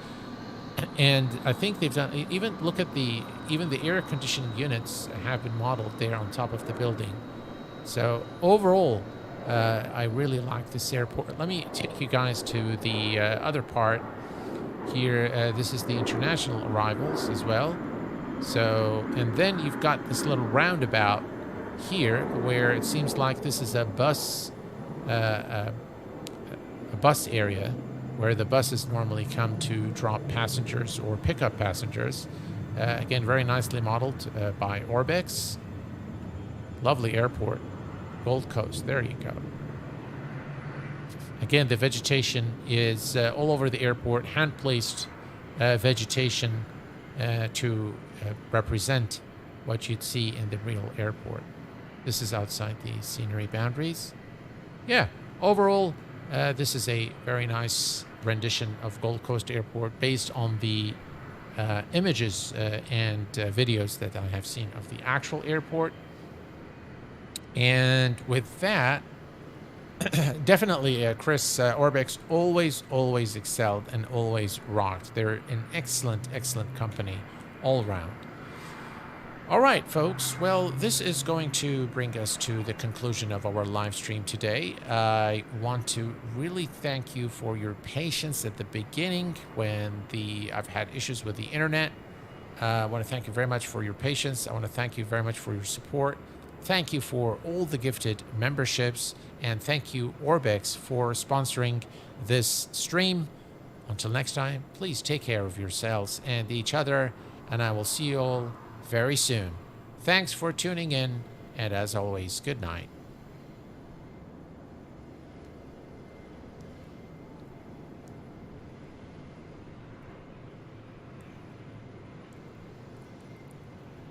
And I think they've done, even look at the air conditioning units have been modeled there on top of the building. So overall, I really like this airport. Let me take you guys to the other part here. This is the international arrivals as well. So, and then you've got this little roundabout here where it seems like this is a bus area, where the buses normally come to drop passengers or pick up passengers. Again, very nicely modeled by ORBX. Lovely airport. Gold Coast, there you go. Again, the vegetation is all over the airport, hand-placed vegetation to represent what you'd see in the real airport. This is outside the scenery boundaries. Yeah, overall, this is a very nice rendition of Gold Coast Airport based on the images and videos that I have seen of the actual airport. And with that, definitely Chris, ORBX always excelled and always rocked. They're an excellent company all around. All right, folks. Well, this is going to bring us to the conclusion of our live stream today. I want to really thank you for your patience at the beginning when I've had issues with the internet. I want to thank you very much for your patience. I want to thank you very much for your support. Thank you for all the gifted memberships, and thank you, ORBX, for sponsoring this stream. Until next time, please take care of yourselves and each other, and I will see you all very soon. Thanks for tuning in, and as always, good night.